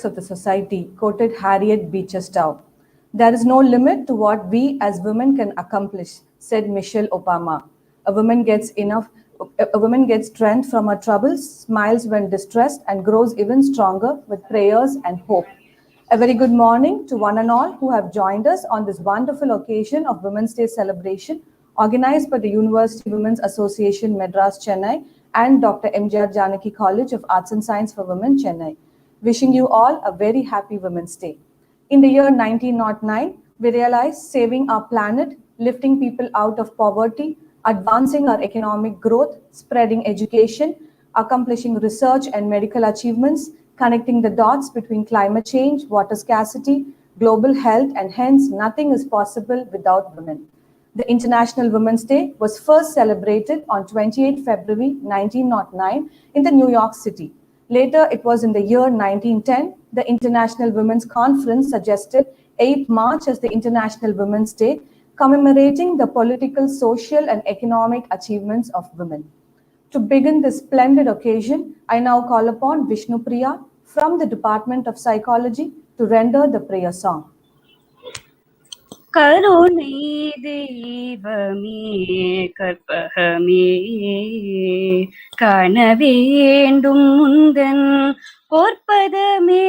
of the society, quoted Harriet Beecher Stowe. There is no limit to what we as women can accomplish, said Michelle Obama. A woman gets strength from her troubles, smiles when distressed, and grows even stronger with prayers and hope. A very good morning to one and all who have joined us on this wonderful occasion of Women's Day celebration organized by the University Women's Association, Madras, Chennai, and Dr. MGR-Janaki College of Arts and Science for Women, Chennai. Wishing you all a very happy Women's Day. In the year 1909, we realized saving our planet, lifting people out of poverty, advancing our economic growth, spreading education, accomplishing research and medical achievements, connecting the dots between climate change, water scarcity, global health, and hence nothing is possible without women. The International Women's Day was first celebrated on 28 February 1909 in the New York City. Later, it was in the year 1910, the International Women's Conference suggested 8th March as the International Women's Day, commemorating the political, social, and economic achievements of women. To begin this splendid occasion, I now call upon Vishnu Priya from the Department of Psychology to render the prayer song. கருணை தெய்வமே கற்பகமே காண வேண்டும் முந்தன் பொற்பதமே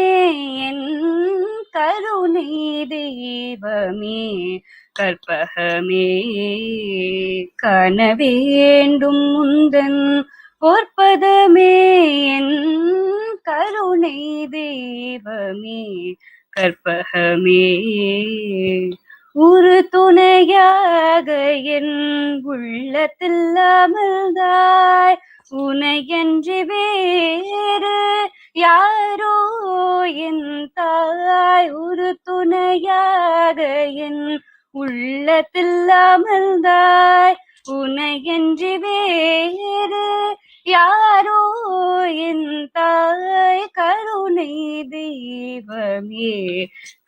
என் கருணை தெய்வமே கற்பகமே காண வேண்டும் முந்தன் பொற்பதமே என் கருணை தெய்வமே கற்பகமே ஒரு துணையாக என் உள்ளத்தில் அமர்ந்தாய் உனையன்றி வேறு யாரோ என் தாய் ஒரு துணையாக என் உள்ளத்தில் அமர்ந்தாய் உனையன்றி வேறு யாரோ என் தாய் கருணை தெய்வமே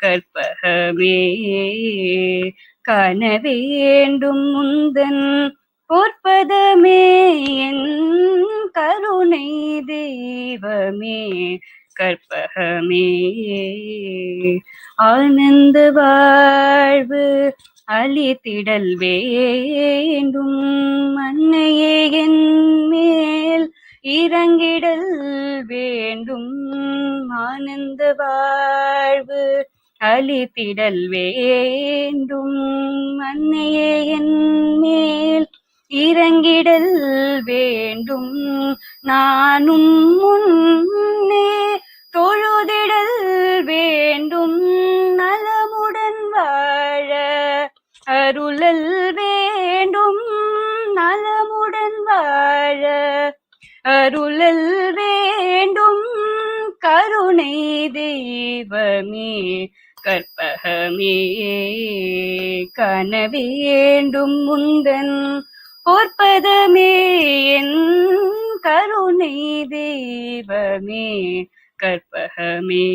கற்பகமே காண வேண்டும் முந்தன் பொற்பதமே என் கருணை தெய்வமே கற்பகமே ஆனந்த வாழ்வு அளித்திடல் வேண்டும் அன்னையே என் மேல் இறங்கிடல் வேண்டும் ஆனந்த வாழ்வு அளித்திடல் வேண்டும் அன்னையே என் மேல் இறங்கிடல் வேண்டும் நானும் முன்னே தொழுதிடல் வேண்டும் நலமுடன் வாழ அருளல் வேண்டும் நலமுடன் வாழ அருளல் வேண்டும் கருணை தெய்வமே கற்பகமே காண வேண்டும் முந்தன் பொற்பதமே என் கருணை தெய்வமே கற்பகமே.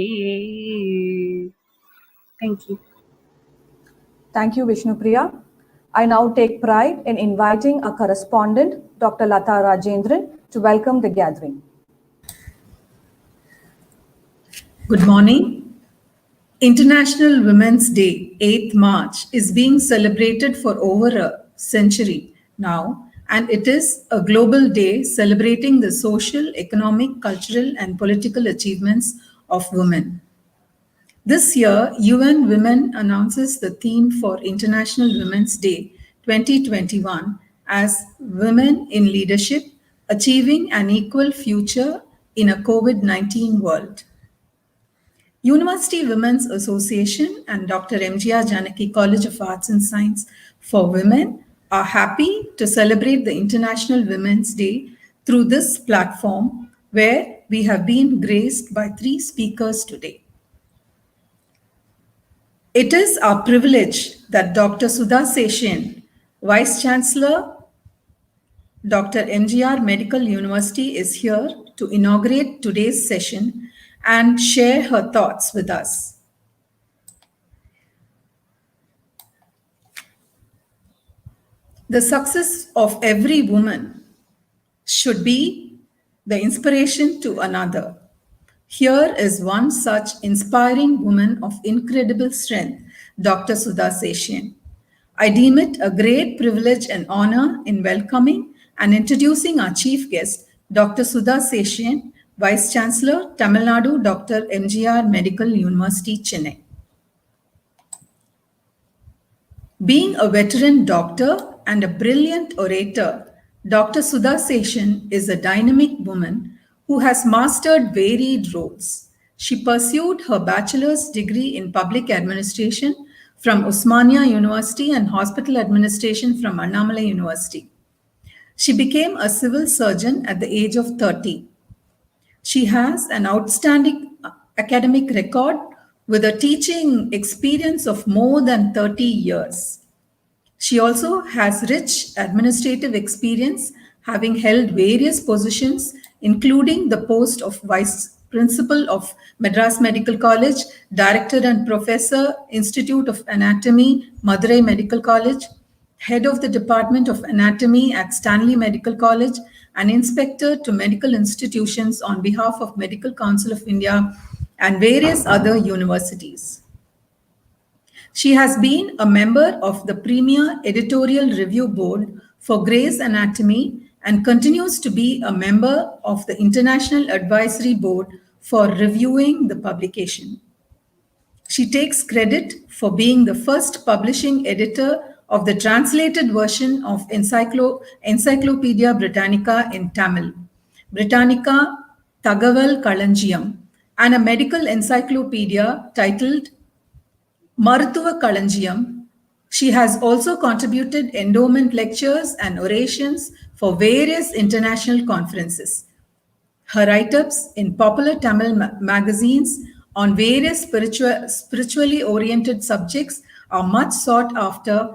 Thank you. Thank you, Vishnu Priya. I now take pride in inviting our correspondent, Dr. Lata Rajendran, to welcome the gathering. Good morning. International Women's Day, 8th March, is being celebrated for over a century now, and it is a global day celebrating the social, economic, cultural, and political achievements of women. This year, UN Women announces the theme for International Women's Day 2021 as Women in Leadership, Achieving an Equal Future in a COVID-19 World. University Women's Association and Dr. MGR-Janaki College of Arts and Science for Women are happy to celebrate the International Women's Day through this platform where we have been graced by 3 speakers today. It is our privilege that Dr. Sudha Seshan, Vice Chancellor, Dr. MGR Medical University is here to inaugurate today's session and share her thoughts with us. The success of every woman should be the inspiration to another. Here is one such inspiring woman of incredible strength, Dr. Sudha Seshan. I deem it a great privilege and honor in welcoming and introducing our chief guest, Dr. Sudha Seshan, Vice Chancellor, Tamil Nadu Dr. MGR Medical University, Chennai. Being a veteran doctor and a brilliant orator, Dr. Sudha Seshan is a dynamic woman who has mastered varied roles. She pursued her bachelor's degree in public administration from Osmania University and hospital administration from Annamalai University. She became a civil surgeon at the age of 30. She has an outstanding academic record with a teaching experience of more than 30 years. She also has rich administrative experience, having held various positions, including the post of Vice Principal of Madras Medical College, Director and Professor, Institute of Anatomy, Madurai Medical College, Head of the Department of Anatomy at Stanley Medical College, and Inspector to Medical Institutions on behalf of Medical Council of India and various other universities. She has been a member of the Premier Editorial Review Board for Gray's Anatomy and continues to be a member of the International Advisory Board for reviewing the publication. She takes credit for being the first publishing editor of the translated version of Encyclopedia Britannica in Tamil, Britannica Thagaval Kalanjiyam, and a medical encyclopedia titled Maruthuva Kalanjiyam. She has also contributed endowment lectures and orations for various international conferences. Her write-ups in popular Tamil magazines on various spiritually oriented subjects are much sought after,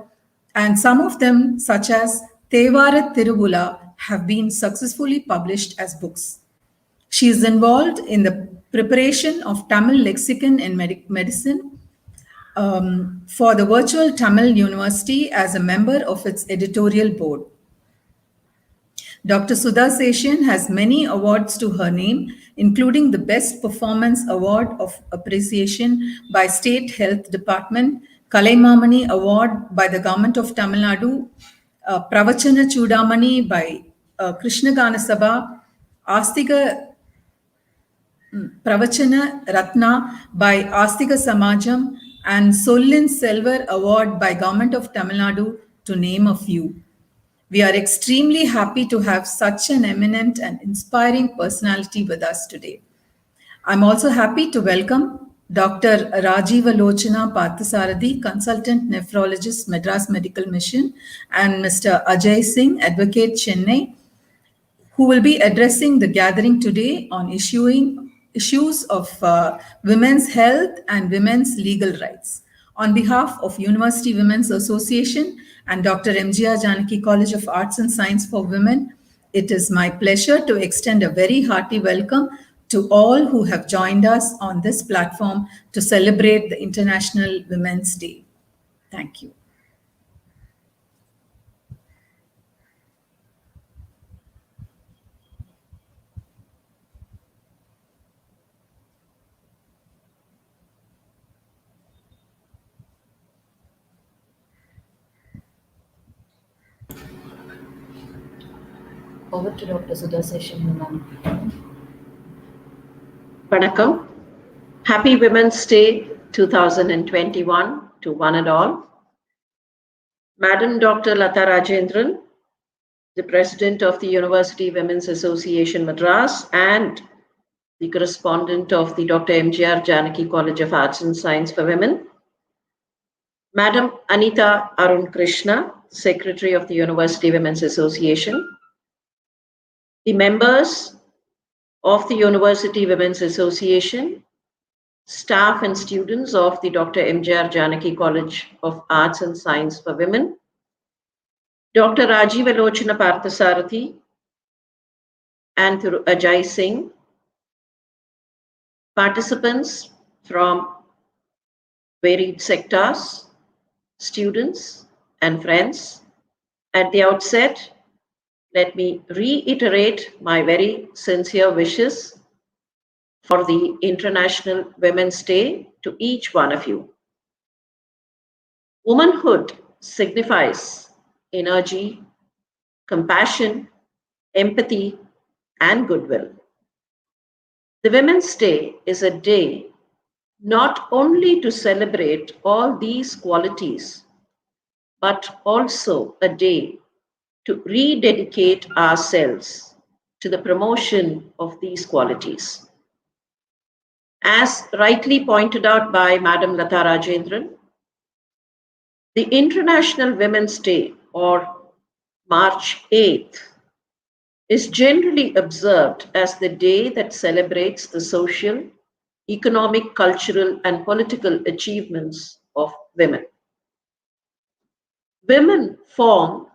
and some of them, such as Thevara Tiruvula, have been successfully published as books. She is involved in the preparation of Tamil lexicon in medicine for the virtual Tamil University as a member of its editorial board. Dr. Sudha Seshan has many awards to her name, including the Best Performance Award of Appreciation by State Health Department, Kalaimamani Award by the Government of Tamil Nadu, Pravachana Chudamani by Krishna Gana Sabha, Astika Pravachana Ratna by Astika Samajam, and Sollin Selvar Award by Government of Tamil Nadu, to name a few. We are extremely happy to have such an eminent and inspiring personality with us today. I'm also happy to welcome Dr. Rajiva Lochana Parthasarathi, Consultant Nephrologist, Madras Medical Mission, and Mr. Ajay Singh, Advocate, Chennai, who will be addressing the gathering today on issues of women's health and women's legal rights. On behalf of University Women's Association and Dr. MGR-Janaki College of Arts and Science for Women, it is my pleasure to extend a very hearty welcome to all who have joined us on this platform to celebrate the International Women's Day. Thank you. Over to Dr. Sudha Seshan, ma'am. Vanakkam. Happy Women's Day 2021 to one and all. Madam Dr. Lata Rajendran, the President of the University Women's Association Madras and the correspondent of the Dr. MGR-Janaki College of Arts and Science for Women. Madam Anita Arun Krishna, Secretary of the University Women's Association. The members of the University Women's Association, staff and students of the Dr. MGR-Janaki College of Arts and Science for Women, Dr. Rajiva Lochana Parthasarathi and Ajay Singh, participants from varied sectors, students and friends. At the outset, let me reiterate my very sincere wishes for the International Women's Day to each one of you. Womanhood signifies energy, compassion, empathy, and goodwill. The Women's Day is a day not only to celebrate all these qualities, but also a day to rededicate ourselves to the promotion of these qualities. As rightly pointed out by Madam Lata Rajendran, the International Women's Day, or March 8th, is generally observed as the day that celebrates the social, economic, cultural, and political achievements of women. Women form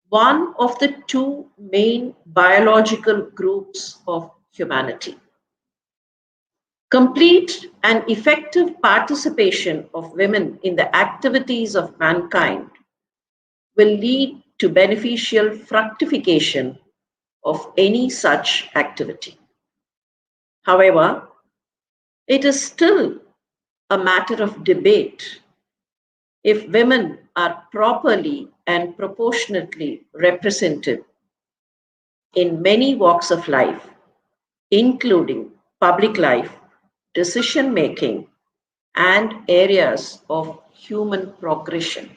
one of the two main biological groups of humanity. Complete and effective participation of women in the activities of mankind will lead to beneficial fructification of any such activity. However, it is still a matter of debate if women are properly and proportionately represented in many walks of life, including public life, decision making, and areas of human progression.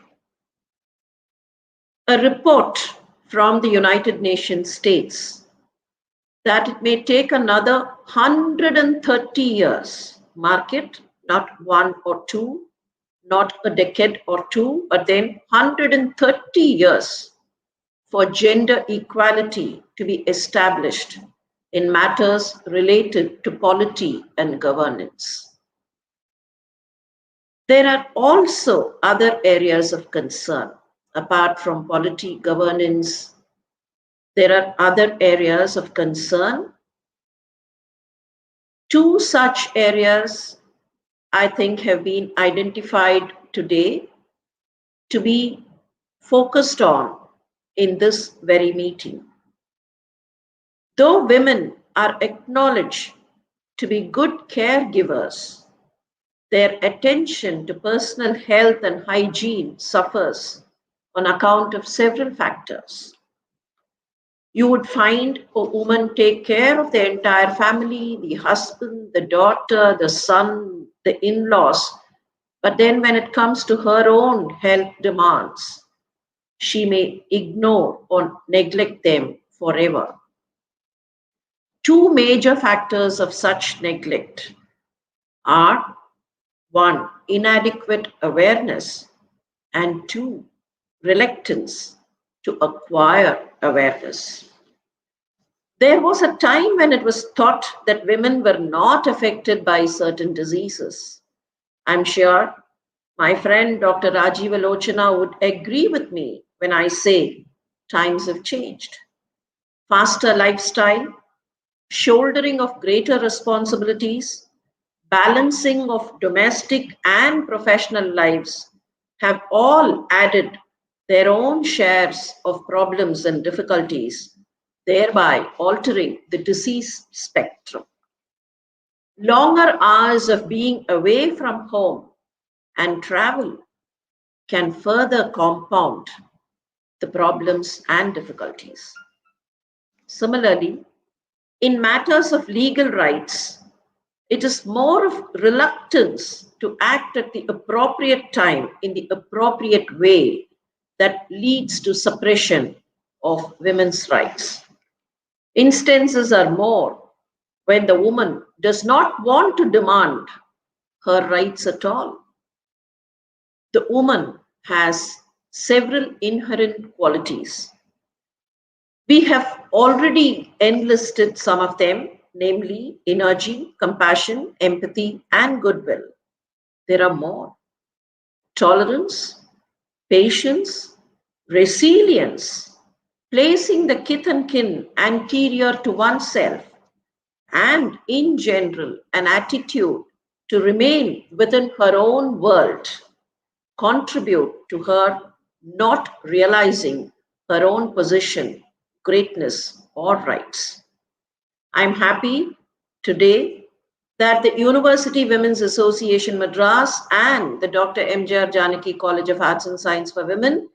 A report from the United Nations states that it may take another 130 years, mark it, not one or two, not a decade or two, but then 130 years for gender equality to be established in matters related to polity and governance. There are also other areas of concern. Apart from polity, governance, there are other areas of concern. Two such areas, I think, have been identified today to be focused on in this very meeting. Though women are acknowledged to be good caregivers, their attention to personal health and hygiene suffers on account of several factors. You would find a woman take care of the entire family, the husband, the daughter, the son, the in-laws, but then when it comes to her own health demands, she may ignore or neglect them forever. Two major factors of such neglect are: one, inadequate awareness, and two, reluctance to acquire awareness. There was a time when it was thought that women were not affected by certain diseases. I'm sure my friend Dr. Rajiv Alochana would agree with me when I say times have changed. Faster lifestyle, shouldering of greater responsibilities, balancing of domestic and professional lives have all added their own shares of problems and difficulties, thereby altering the disease spectrum. Longer hours of being away from home and travel can further compound the problems and difficulties. Similarly, in matters of legal rights, it is more of reluctance to act at the appropriate time in the appropriate way that leads to suppression of women's rights. Instances are more when the woman does not want to demand her rights at all. The woman has several inherent qualities. We have already enlisted some of them, namely energy, compassion, empathy, and goodwill. There are more: tolerance, patience, resilience, placing the kith and kin anterior to oneself, and in general, an attitude to remain within her own world contribute to her not realizing her own position, greatness, or rights. I'm happy today that the University Women's Association Madras and the Dr. MGR-Janaki College of Arts and Science for Women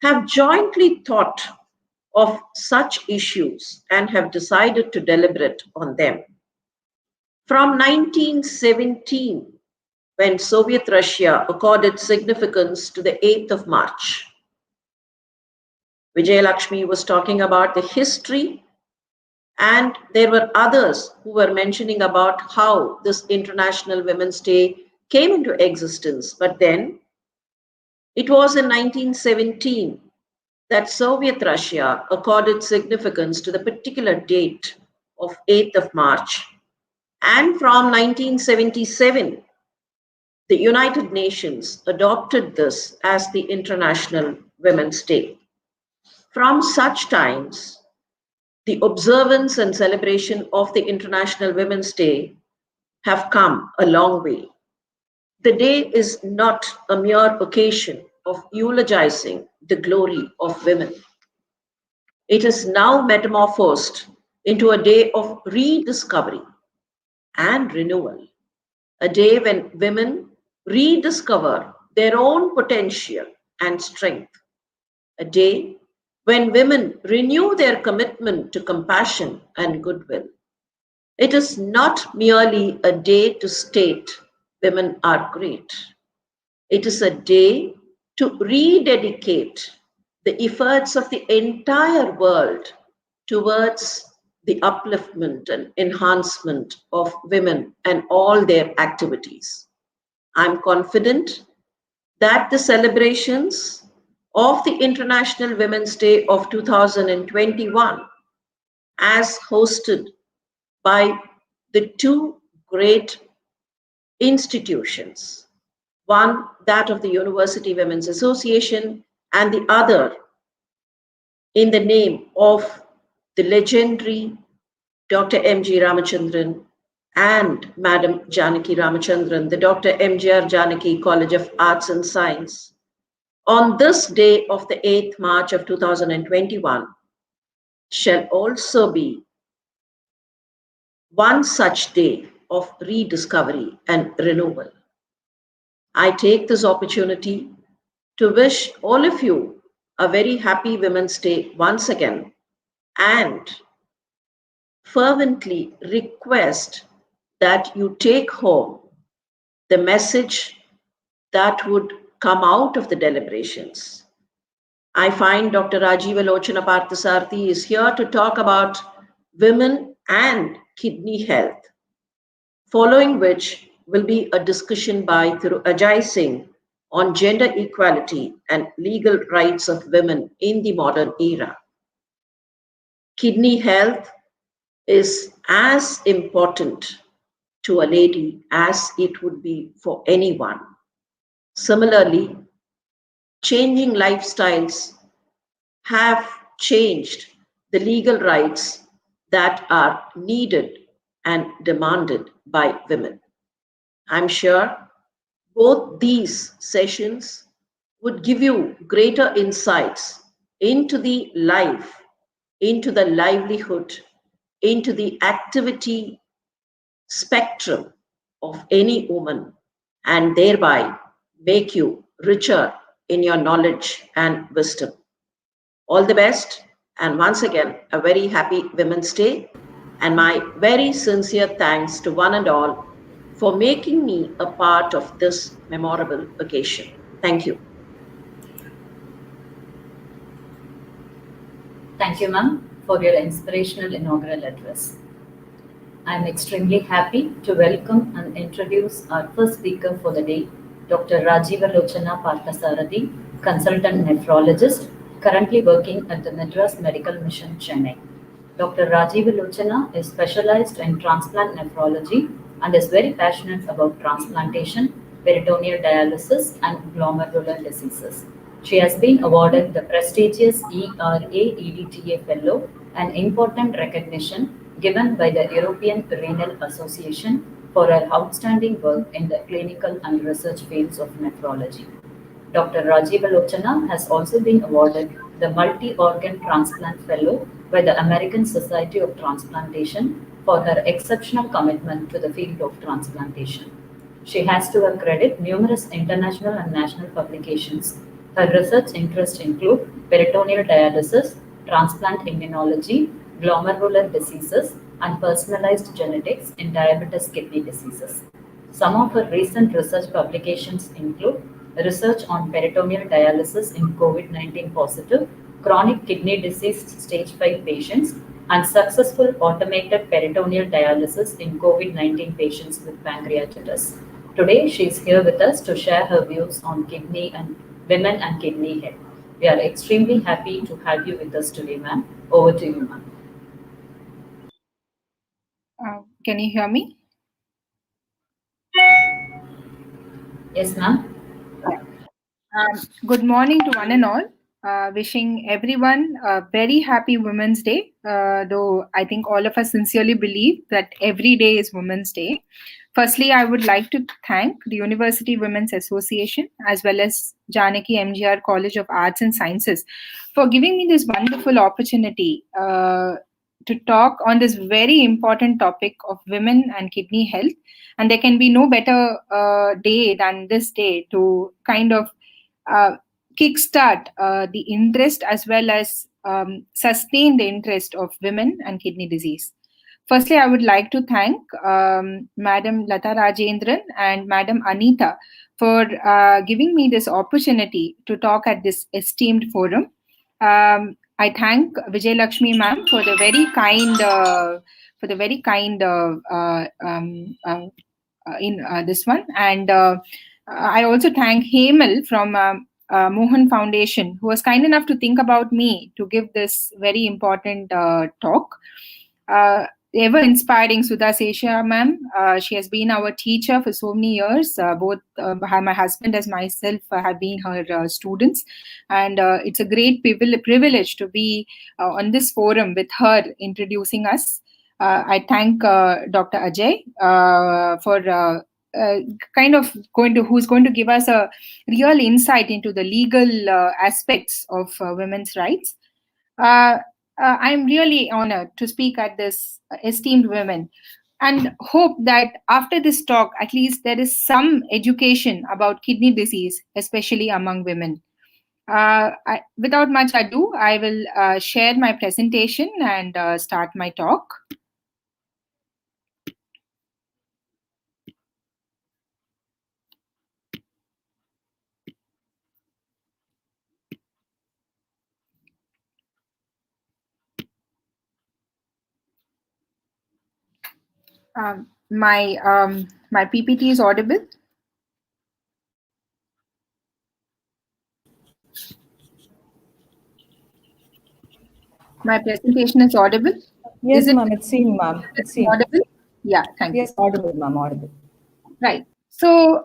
have jointly thought of such issues and have decided to deliberate on them. From 1917, when Soviet Russia accorded significance to the 8th of March, Vijayalakshmi was talking about the history, and there were others who were mentioning about how this International Women's Day came into existence. But then it was in 1917 that Soviet Russia accorded significance to the particular date of 8th of March. And from 1977, the United Nations adopted this as the International Women's Day. From such times, the observance and celebration of the International Women's Day have come a long way. The day is not a mere occasion of eulogizing the glory of women. It is now metamorphosed into a day of rediscovery and renewal, a day when women rediscover their own potential and strength, a day when women renew their commitment to compassion and goodwill. It is not merely a day to state women are great. It is a day to rededicate the efforts of the entire world towards the upliftment and enhancement of women and all their activities. I'm confident that the celebrations of the International Women's Day of 2021, as hosted by the two great institutions, one that of the University Women's Association and the other in the name of the legendary Dr. M.G. Ramachandran and Madam Janaki Ramachandran, the Dr. MGR-Janaki College of Arts and Science, on this day of the 8th March of 2021, shall also be one such day of rediscovery and renewal. I take this opportunity to wish all of you a very happy Women's Day once again, and fervently request that you take home the message that would come out of the deliberations. I find Dr. Rajiva Lochana Parthasarathy is here to talk about women and kidney health, following which will be a discussion by Ajay Singh on gender equality and legal rights of women in the modern era. Kidney health is as important to a lady as it would be for anyone. Similarly, changing lifestyles have changed the legal rights that are needed and demanded by women. I'm sure both these sessions would give you greater insights into the life, into the livelihood, into the activity spectrum of any woman, and thereby make you richer in your knowledge and wisdom. All the best, and once again, a very happy Women's Day, and my very sincere thanks to one and all for making me a part of this memorable occasion. Thank you. Thank you, ma'am, for your inspirational inaugural address. I am extremely happy to welcome and introduce our first speaker for the day, Dr. Rajiva Lochana Parthasarathy, consultant nephrologist, currently working at the Madras Medical Mission, Chennai. Dr. Rajiva Lochana is specialized in transplant nephrology and is very passionate about transplantation, peritoneal dialysis, and glomerular diseases. She has been awarded the prestigious ERA-EDTA Fellow, an important recognition given by the European Renal Association for her outstanding work in the clinical and research fields of nephrology. Dr. Rajiva Lochana has also been awarded the Multi-Organ Transplant Fellow by the American Society of Transplantation for her exceptional commitment to the field of transplantation. She has to her credit numerous international and national publications. Her research interests include peritoneal dialysis, transplant immunology, glomerular diseases, and personalized genetics in diabetes kidney diseases. Some of her recent research publications include research on peritoneal dialysis in COVID-19 positive, chronic kidney disease stage 5 patients, and successful automated peritoneal dialysis in COVID-19 patients with pancreatitis. Today, she is here with us to share her views on kidney and women and kidney health. We are extremely happy to have you with us today, ma'am. Over to you, ma'am. Can you hear me? Yes, ma'am. Good morning to one and all. Wishing everyone a very happy Women's Day, though I think all of us sincerely believe that every day is Women's Day. Firstly, I would like to thank the University Women's Association as well as Janaki MGR College of Arts and Sciences for giving me this wonderful opportunity to talk on this very important topic of women and kidney health. And there can be no better day than this day to kind of kickstart the interest as well as sustain the interest of women and kidney disease. Firstly, I would like to thank Madam Lata Rajendran and Madam Anita for giving me this opportunity to talk at this esteemed forum. I thank Vijay Lakshmi ma'am for the very kind in this one, and I also thank Hemal from Mohan Foundation, who was kind enough to think about me to give this very important talk. Ever inspiring Sudha Sesha ma'am. She has been our teacher for so many years. Both my husband as myself have been her students. And it's a great privilege to be on this forum with her introducing us. I thank Dr. Ajay for who's going to give us a real insight into the legal aspects of women's rights. I'm really honored to speak at this esteemed women and hope that after this talk, at least there is some education about kidney disease, especially among women. Without much ado, I will share my presentation and start my talk. My PPT is audible. My presentation is audible. Yes, ma'am. It's seen, ma'am. It's seen. Audible. Yeah, thank you. Yes, audible, ma'am. Audible. Right. So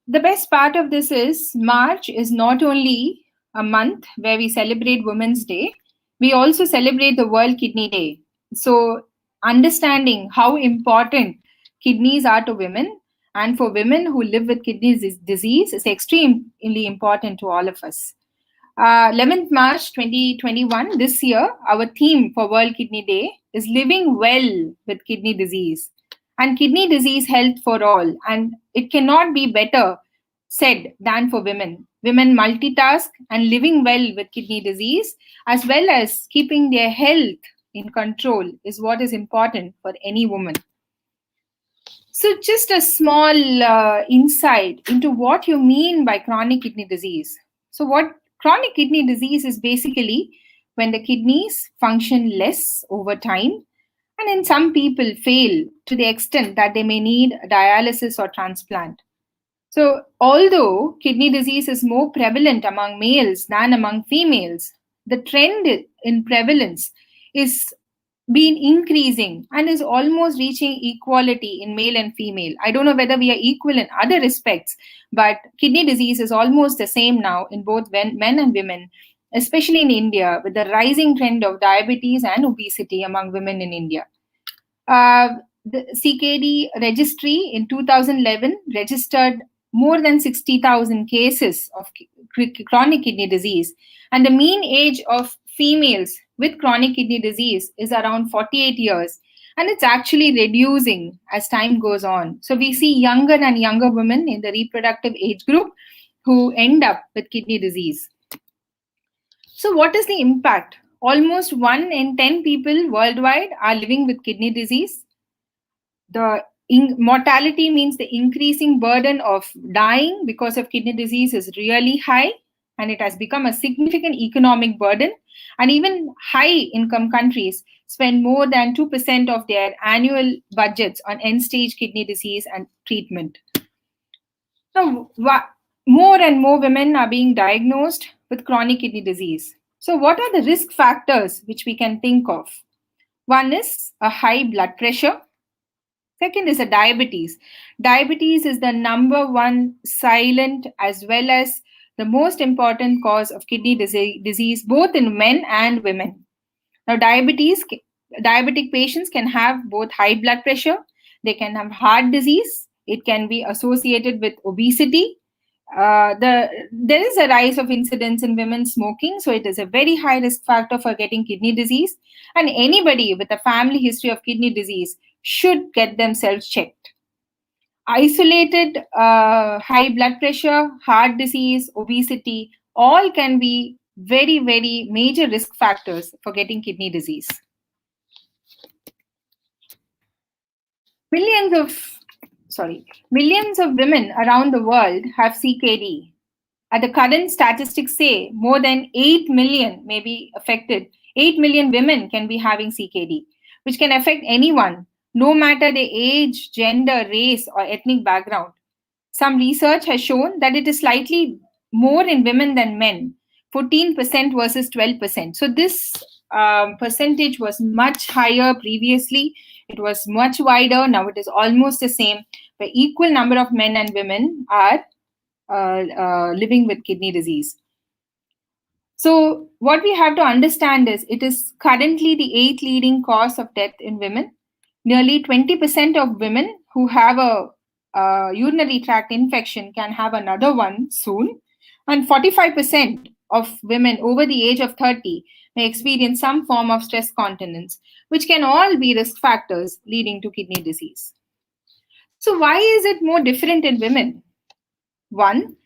the best part of this is March is not only a month where we celebrate Women's Day, we also celebrate the World Kidney Day. So understanding how important kidneys are to women and for women who live with kidney disease is extremely important to all of us. 11th March 2021, this year, our theme for World Kidney Day is Living Well with Kidney Disease. And kidney disease health for all. And it cannot be better said than for women. Women multitask and living well with kidney disease, as well as keeping their health in control, is what is important for any woman. So just a small insight into what you mean by chronic kidney disease. So what chronic kidney disease is basically when the kidneys function less over time, and in some people fail to the extent that they may need dialysis or transplant. So although kidney disease is more prevalent among males than among females, the trend in prevalence is been increasing and is almost reaching equality in male and female. I don't know whether we are equal in other respects, but kidney disease is almost the same now in both men and women, especially in India, with the rising trend of diabetes and obesity among women in India. The CKD registry in 2011 registered more than 60,000 cases of chronic kidney disease, and the mean age of females with chronic kidney disease is around 48 years, And it's actually reducing as time goes on. So we see younger and younger women in the reproductive age group who end up with kidney disease. So what is the impact? Almost 1 in 10 people worldwide are living with kidney disease. The mortality means the increasing burden of dying because of kidney disease is really high, and it has become a significant economic burden. And even high income countries spend more than 2% of their annual budgets on end-stage kidney disease and treatment. Now, more and more women are being diagnosed with chronic kidney disease. So what are the risk factors which we can think of? One is a high blood pressure. Second is a diabetes. Diabetes is the number one silent as well as the most important cause of kidney disease, both in men and women. Now, diabetic patients can have both high blood pressure, they can have heart disease, it can be associated with obesity. There is a rise of incidence in women smoking, so it is a very high risk factor for getting kidney disease. And anybody with a family history of kidney disease should get themselves checked. Isolated high blood pressure, heart disease, obesity, all can be very, very major risk factors for getting kidney disease. Millions of women around the world have CKD. At the current statistics say more than 8 million may be affected. 8 million women can be having CKD, which can affect anyone, no matter their age, gender, race, or ethnic background. Some research has shown that it is slightly more in women than men, 14% versus 12%. So this percentage was much higher previously. It was much wider. Now it is almost the same, where equal number of men and women are living with kidney disease. So what we have to understand is it is currently the 8th leading cause of death in women. Nearly 20% of women who have a urinary tract infection can have another one soon. And 45% of women over the age of 30 may experience some form of stress continence, which can all be risk factors leading to kidney disease. So why is it more different in women? One,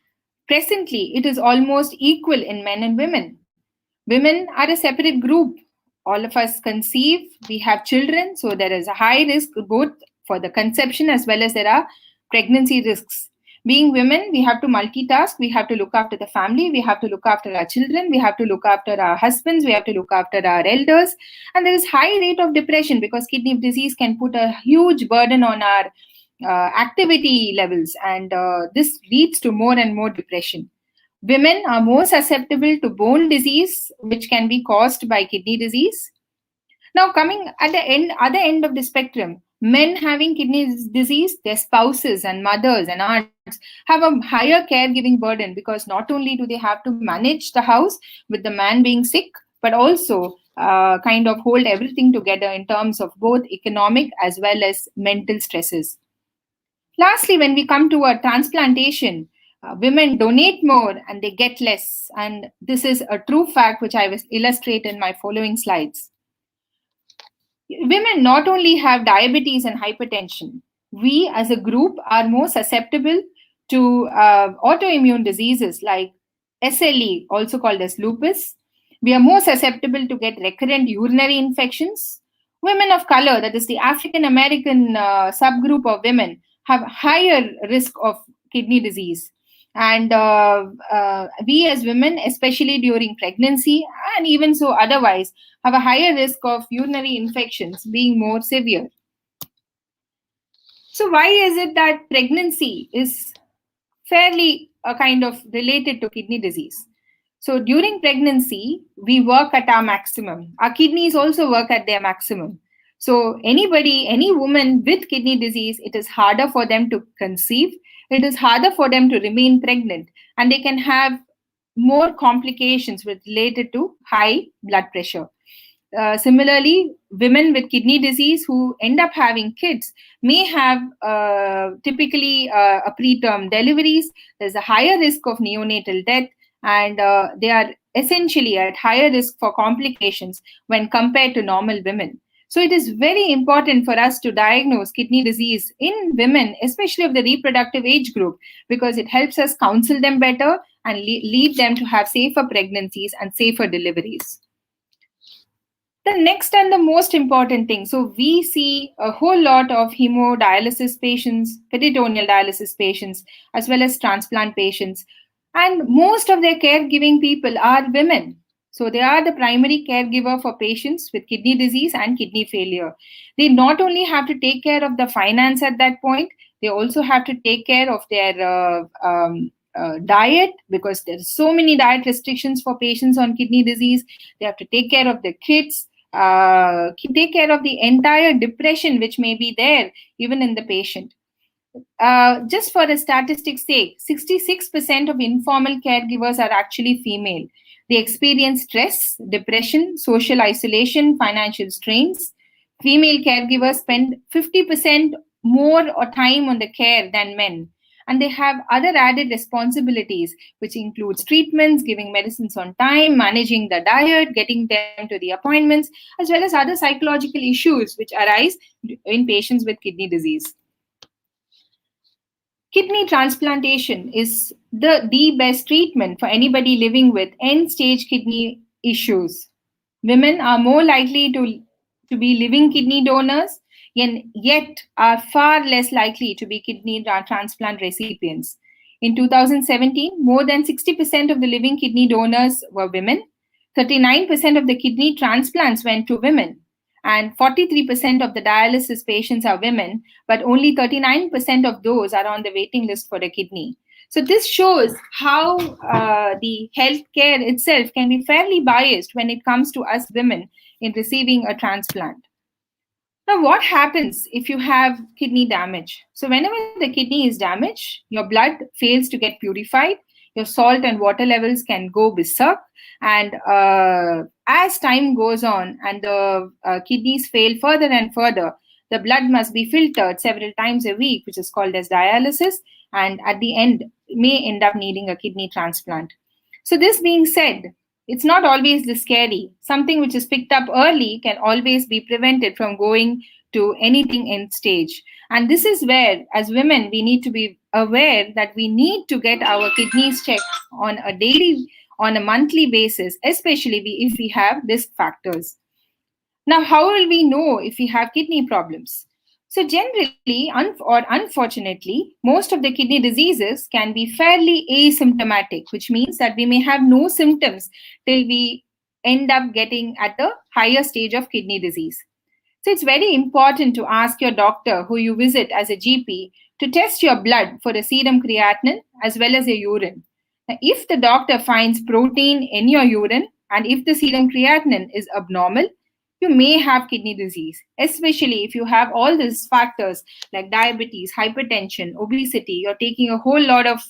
presently it is almost equal in men and women. Women are a separate group. All of us conceive, we have children, so there is a high risk both for the conception as well as there are pregnancy risks. Being women, we have to multitask, we have to look after the family, we have to look after our children, we have to look after our husbands, we have to look after our elders. And there is high rate of depression because kidney disease can put a huge burden on our activity levels, and this leads to more and more depression. Women are more susceptible to bone disease, which can be caused by kidney disease. Now, coming at the other end of the spectrum, men having kidney disease, their spouses and mothers and aunts have a higher caregiving burden because not only do they have to manage the house with the man being sick, but also kind of hold everything together in terms of both economic as well as mental stresses. Lastly, when we come to a transplantation, women donate more and they get less. And this is a true fact which I will illustrate in my following slides. Women not only have diabetes and hypertension, we as a group are more susceptible to autoimmune diseases like SLE, also called as lupus. We are more susceptible to get recurrent urinary infections. Women of color, that is the African American subgroup of women, have higher risk of kidney disease. And we as women, especially during pregnancy and even so otherwise, have a higher risk of urinary infections being more severe. So why is it that pregnancy is fairly kind of related to kidney disease? So during pregnancy, we work at our maximum. Our kidneys also work at their maximum. So any woman with kidney disease, it is harder for them to conceive. It is harder for them to remain pregnant, and they can have more complications related to high blood pressure. Similarly, women with kidney disease who end up having kids may have typically a preterm deliveries. There's a higher risk of neonatal death, and they are essentially at higher risk for complications when compared to normal women. So it is very important for us to diagnose kidney disease in women, especially of the reproductive age group, because it helps us counsel them better and lead them to have safer pregnancies and safer deliveries. The next and the most important thing, so we see a whole lot of hemodialysis patients, peritoneal dialysis patients, as well as transplant patients. And most of their caregiving people are women. So they are the primary caregiver for patients with kidney disease and kidney failure. They not only have to take care of the finance at that point, they also have to take care of their diet, because there's so many diet restrictions for patients on kidney disease. They have to take care of their kids, take care of the entire depression which may be there even in the patient. Just for the statistics' sake, 66% of informal caregivers are actually female. They experience stress, depression, social isolation, financial strains. Female caregivers spend 50% more time on the care than men. And they have other added responsibilities, which includes treatments, giving medicines on time, managing the diet, getting them to the appointments, as well as other psychological issues which arise in patients with kidney disease. Kidney transplantation is the best treatment for anybody living with end-stage kidney issues. Women are more likely to be living kidney donors, and yet are far less likely to be kidney transplant recipients. In 2017, more than 60% of the living kidney donors were women. 39% of the kidney transplants went to women. And 43% of the dialysis patients are women, but only 39% of those are on the waiting list for a kidney. So this shows how the healthcare itself can be fairly biased when it comes to us women in receiving a transplant. Now, what happens if you have kidney damage? So whenever the kidney is damaged, your blood fails to get purified, your salt and water levels can go berserk, and as time goes on and the kidneys fail further and further, the blood must be filtered several times a week, which is called as dialysis, and at the end may end up needing a kidney transplant. So this being said, it's not always this scary. Something which is picked up early can always be prevented from going to anything end stage. And this is where, as women, we need to be aware that we need to get our kidneys checked on a monthly basis, especially if we have risk factors. Now, how will we know if we have kidney problems? So generally, or unfortunately, most of the kidney diseases can be fairly asymptomatic, which means that we may have no symptoms till we end up getting at the higher stage of kidney disease. So it's very important to ask your doctor who you visit as a GP to test your blood for a serum creatinine as well as your urine. Now, if the doctor finds protein in your urine and if the serum creatinine is abnormal, you may have kidney disease, especially if you have all these factors like diabetes, hypertension, obesity, you're taking a whole lot of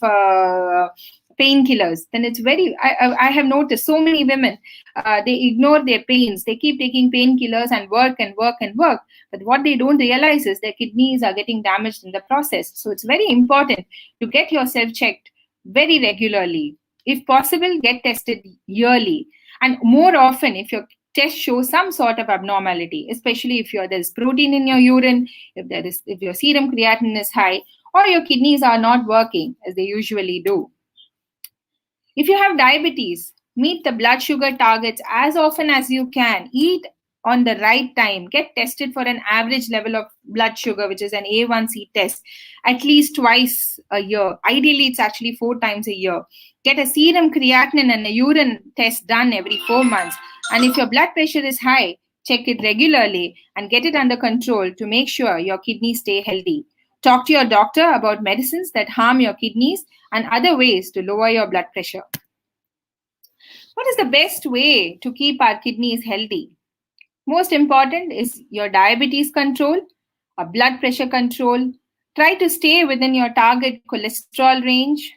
painkillers, then it's I have noticed so many women, they ignore their pains, they keep taking painkillers and work. But what they don't realize is their kidneys are getting damaged in the process. So it's very important to get yourself checked very regularly. If possible, get tested yearly. And more often, if your test shows some sort of abnormality, especially if there's protein in your urine, if your serum creatinine is high, or your kidneys are not working as they usually do. If you have diabetes, meet the blood sugar targets as often as you can. Eat on the right time. Get tested for an average level of blood sugar, which is an A1C test, at least twice a year. Ideally, it's actually 4 times a year. Get a serum creatinine and a urine test done every 4 months. And if your blood pressure is high, check it regularly and get it under control to make sure your kidneys stay healthy. Talk to your doctor about medicines that harm your kidneys and other ways to lower your blood pressure. What is the best way to keep our kidneys healthy? Most important is your diabetes control, a blood pressure control. Try to stay within your target cholesterol range.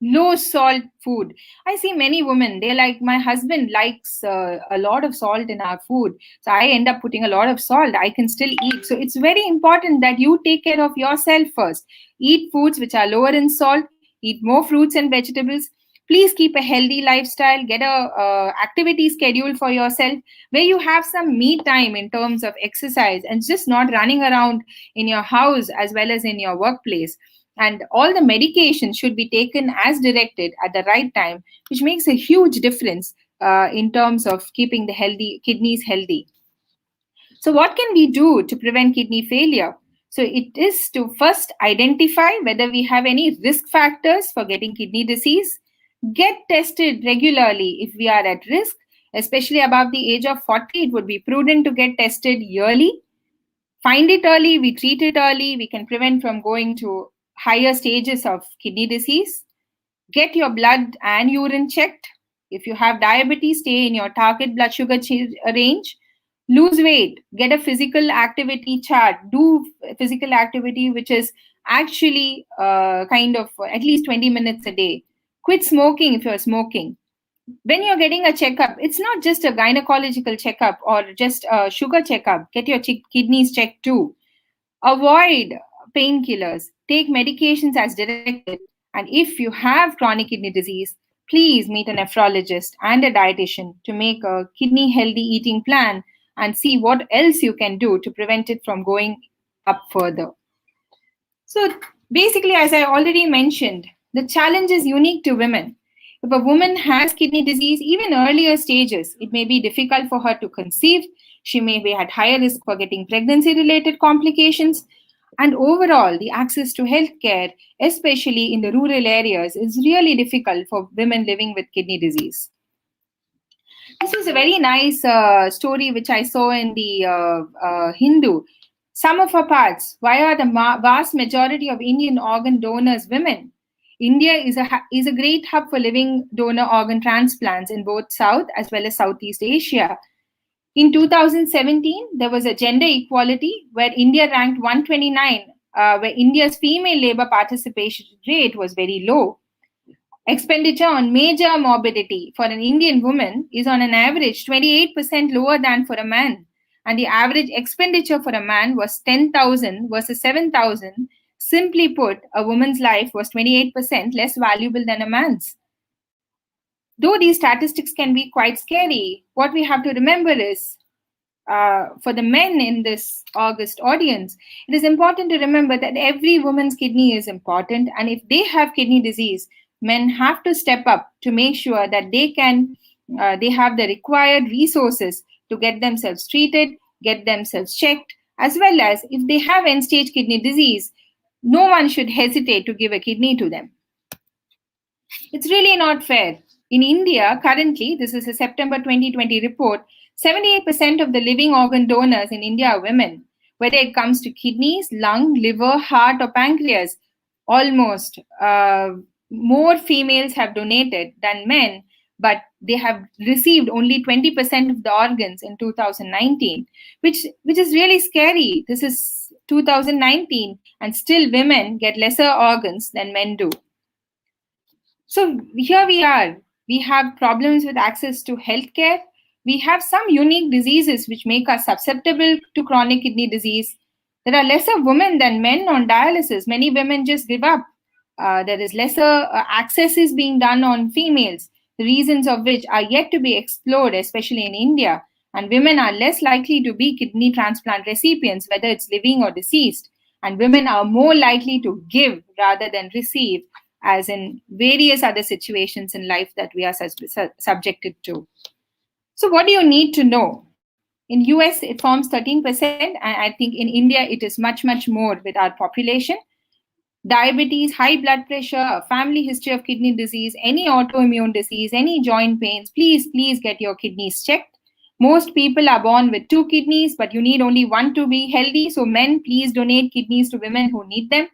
Low salt food. I see many women, they're like, my husband likes a lot of salt in our food, so I end up putting a lot of salt. I can still eat. So it's very important that you take care of yourself first. Eat foods which are lower in salt. Eat more fruits and vegetables. Please keep a healthy lifestyle, get a activity schedule for yourself where you have some me time in terms of exercise and just not running around in your house as well as in your workplace. And all the medications should be taken as directed at the right time, which makes a huge difference in terms of keeping the kidneys healthy. So what can we do to prevent kidney failure? So it is to first identify whether we have any risk factors for getting kidney disease. Get tested regularly if we are at risk, especially above the age of 40. It would be prudent to get tested yearly. Find it early, we treat it early, we can prevent from going to higher stages of kidney disease. Get your blood and urine checked. If you have diabetes, stay in your target blood sugar range. Lose weight, get a physical activity chart, do physical activity which is actually kind of at least 20 minutes a day. Quit smoking if you're smoking. When you're getting a checkup, it's not just a gynecological checkup or just a sugar checkup. Get your kidneys checked too. Avoid painkillers. Take medications as directed. And if you have chronic kidney disease, please meet a nephrologist and a dietitian to make a kidney healthy eating plan and see what else you can do to prevent it from going up further. So basically, as I already mentioned, the challenge is unique to women. If a woman has kidney disease, even earlier stages, it may be difficult for her to conceive. She may be at higher risk for getting pregnancy-related complications. And overall, the access to healthcare, especially in the rural areas, is really difficult for women living with kidney disease. This was a very nice story which I saw in the Hindu. Sum of our parts. Why are the vast majority of Indian organ donors women? India is a great hub for living donor organ transplants in both South as well as Southeast Asia. In 2017, there was a gender equality where India ranked 129, where India's female labor participation rate was very low. Expenditure on major morbidity for an Indian woman is on an average 28% lower than for a man. And the average expenditure for a man was 10,000 versus 7,000. Simply put, a woman's life was 28% less valuable than a man's. Though these statistics can be quite scary, what we have to remember is for the men in this August audience, it is important to remember that every woman's kidney is important. And if they have kidney disease, men have to step up to make sure that they have the required resources to get themselves treated, get themselves checked, as well as if they have end-stage kidney disease, no one should hesitate to give a kidney to them. It's really not fair. In India, currently, this is a September 2020 report, 78% of the living organ donors in India are women. Whether it comes to kidneys, lung, liver, heart, or pancreas, almost more females have donated than men, but they have received only 20% of the organs in 2019, which is really scary. This is 2019, and still women get lesser organs than men do. So here we are. We have problems with access to healthcare. We have some unique diseases which make us susceptible to chronic kidney disease. There are lesser women than men on dialysis. Many women just give up. There is lesser access is being done on females, the reasons of which are yet to be explored, especially in India. And women are less likely to be kidney transplant recipients, whether it's living or deceased. And women are more likely to give rather than receive, as in various other situations in life that we are subjected to. So what do you need to know? In US, it forms 13%, and I think in India, it is much, much more with our population. Diabetes, high blood pressure, a family history of kidney disease, any autoimmune disease, any joint pains, please get your kidneys checked. Most people are born with 2 kidneys, but you need only 1 to be healthy. So men, please donate kidneys to women who need them.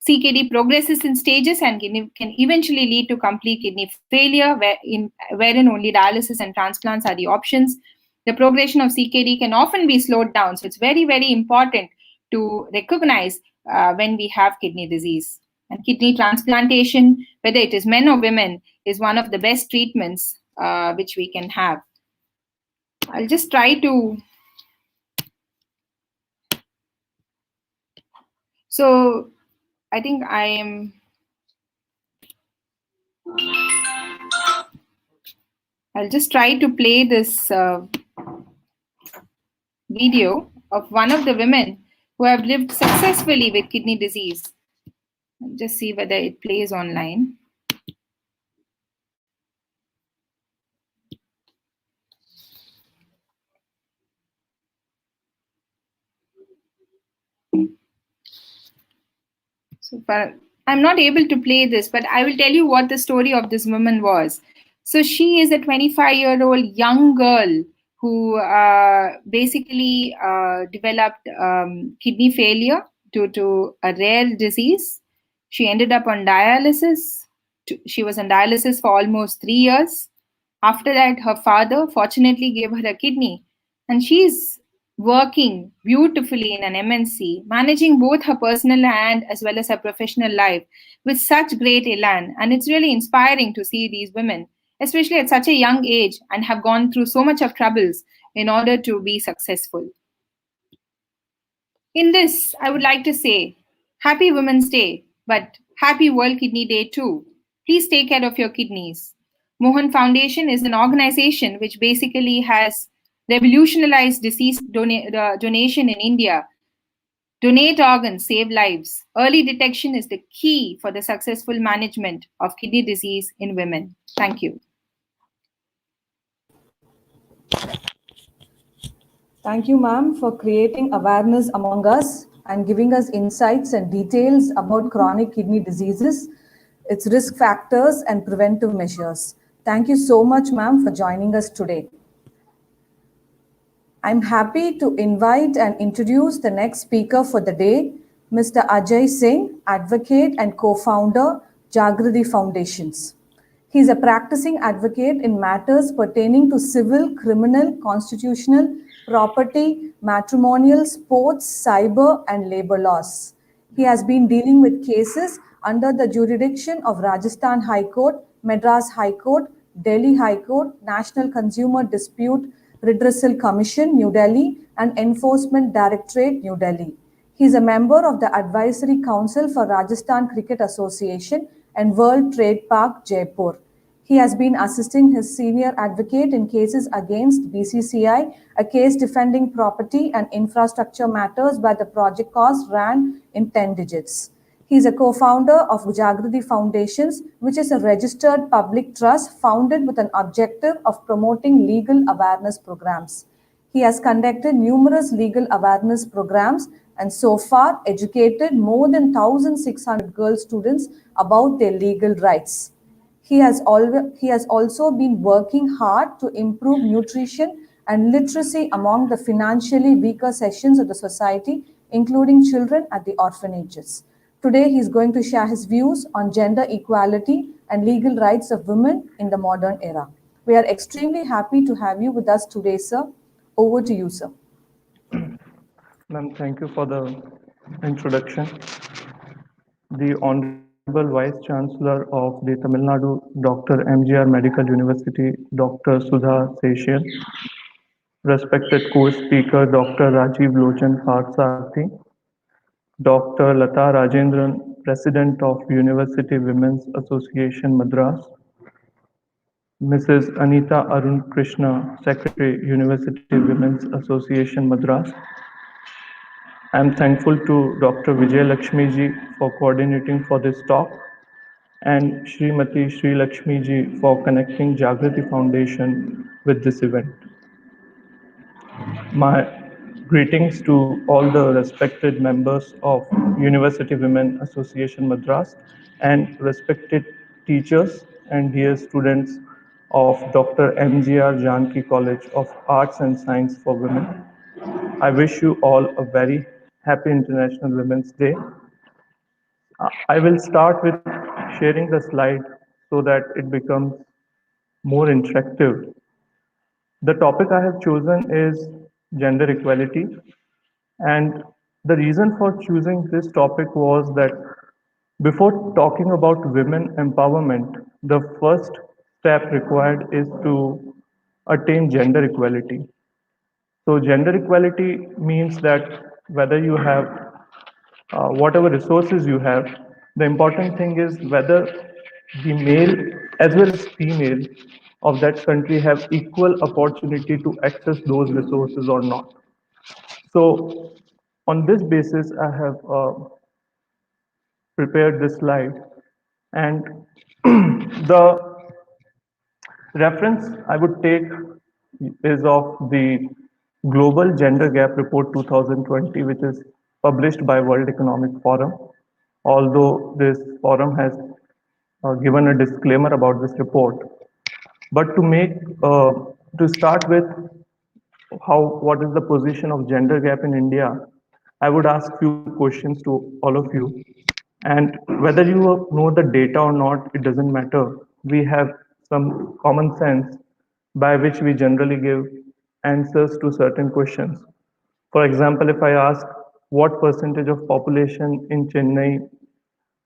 CKD progresses in stages and can eventually lead to complete kidney failure, wherein only dialysis and transplants are the options. The progression of CKD can often be slowed down. So it's very, very important to recognize when we have kidney disease. And kidney transplantation, whether it is men or women, is one of the best treatments which we can have. I'll just try to... So I think I am... I'll just try to play this video of one of the women who have lived successfully with kidney disease. Just see whether it plays online. So I'm not able to play this, but I will tell you what the story of this woman was. So she is a 25-year-old young girl who basically developed kidney failure due to a rare disease. She ended up on dialysis. She was on dialysis for almost 3 years. After that, her father fortunately gave her a kidney, and she's working beautifully in an MNC, managing both her personal and as well as her professional life with such great elan. And it's really inspiring to see these women, especially at such a young age, and have gone through so much of troubles in order to be successful. In this, I would like to say Happy Women's Day, but Happy World Kidney Day too. Please take care of your kidneys. Mohan Foundation is an organization which basically has revolutionized disease donation in India. Donate organs, save lives. Early detection is the key for the successful management of kidney disease in women. Thank you. Thank you, ma'am, for creating awareness among us and giving us insights and details about chronic kidney diseases, its risk factors, and preventive measures. Thank you so much, ma'am, for joining us today. I'm happy to invite and introduce the next speaker for the day, Mr. Ajay Singh, advocate and co-founder, Jagrati Foundations. He is a practicing advocate in matters pertaining to civil, criminal, constitutional, property, matrimonial, sports, cyber, and labor laws. He has been dealing with cases under the jurisdiction of Rajasthan High Court, Madras High Court, Delhi High Court, National Consumer Dispute Redressal Commission, New Delhi, and Enforcement Directorate, New Delhi. He is a member of the Advisory Council for Rajasthan Cricket Association and World Trade Park, Jaipur. He has been assisting his senior advocate in cases against BCCI, a case defending property and infrastructure matters where the project cost ran in 10 digits. He is a co-founder of Jagrati Foundations, which is a registered public trust founded with an objective of promoting legal awareness programs. He has conducted numerous legal awareness programs and so far educated more than 1,600 girl students about their legal rights. He has also been working hard to improve nutrition and literacy among the financially weaker sections of the society, including children at the orphanages. Today, he is going to share his views on gender equality and legal rights of women in the modern era. We are extremely happy to have you with us today, sir. Over to you, sir. Ma'am, thank you for the introduction. The Honorable Vice Chancellor of the Tamil Nadu Dr. MGR Medical University, Dr. Sudha Seshian, respected co-speaker Dr. Rajiv Lochan Parthasarathy, Dr. Lata Rajendran, President of University Women's Association Madras, Mrs. Anita Arun Krishna, Secretary, University Women's Association Madras. I am thankful to Dr. Vijay Lakshmi ji for coordinating for this talk and Srimati Sri Lakshmi ji for connecting Jagrati Foundation with this event. My greetings to all the respected members of University Women Association Madras and respected teachers and dear students of Dr. MGR-Janaki College of Arts and Science for Women. I wish you all a very happy International Women's Day. I will start with sharing the slide so that it becomes more interactive. The topic I have chosen is gender equality. And the reason for choosing this topic was that before talking about women empowerment, the first step required is to attain gender equality. So gender equality means that whether you have whatever resources you have, the important thing is whether the male as well as female of that country have equal opportunity to access those resources or not. So on this basis, I have prepared this slide, and the reference I would take is of the Global Gender Gap Report 2020, which is published by World Economic Forum. Although this forum has given a disclaimer about this report, but to start with what is the position of gender gap in India, I would ask few questions to all of you. And whether you know the data or not, it doesn't matter. We have some common sense by which we generally give answers to certain questions. For example, if I ask what percentage of population in Chennai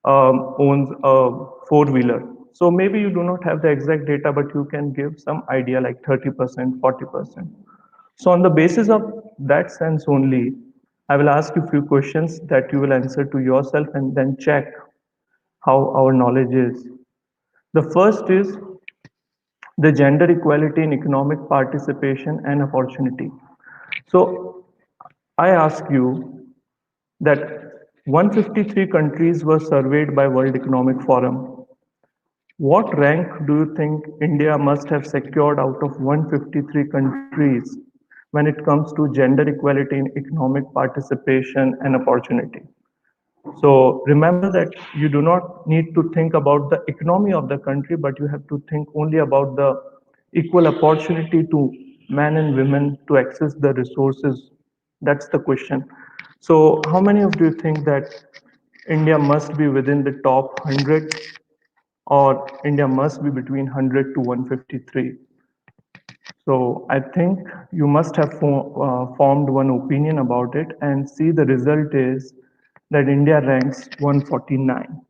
owns a four-wheeler. So maybe you do not have the exact data, but you can give some idea like 30%, 40%. So on the basis of that sense only, I will ask you a few questions that you will answer to yourself and then check how our knowledge is. The first is the gender equality in economic participation and opportunity. So I ask you that 153 countries were surveyed by World Economic Forum. What rank do you think India must have secured out of 153 countries when it comes to gender equality in economic participation and opportunity? So remember that you do not need to think about the economy of the country, but you have to think only about the equal opportunity to men and women to access the resources. That's the question. So how many of you think that India must be within the top 100 or India must be between 100 to 153? So I think you must have formed one opinion about it, and see the result is that India ranks 149.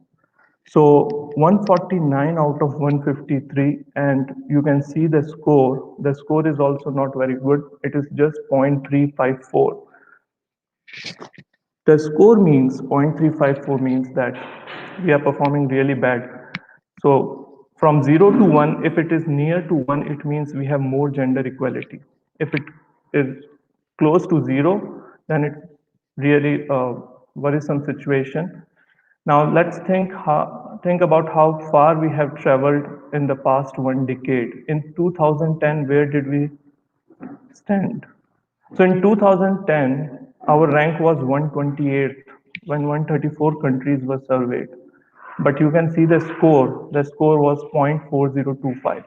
So 149 out of 153, and you can see the score. The score is also not very good. It is just 0.354. The score means 0.354 means that we are performing really bad. So from 0 to 1, if it is near to 1, it means we have more gender equality. If it is close to 0, then it's really a worrisome situation. Now let's think about how far we have traveled in the past one decade. In 2010, where did we stand? So in 2010, our rank was 128th when 134 countries were surveyed. But you can see the score. The score was 0.4025.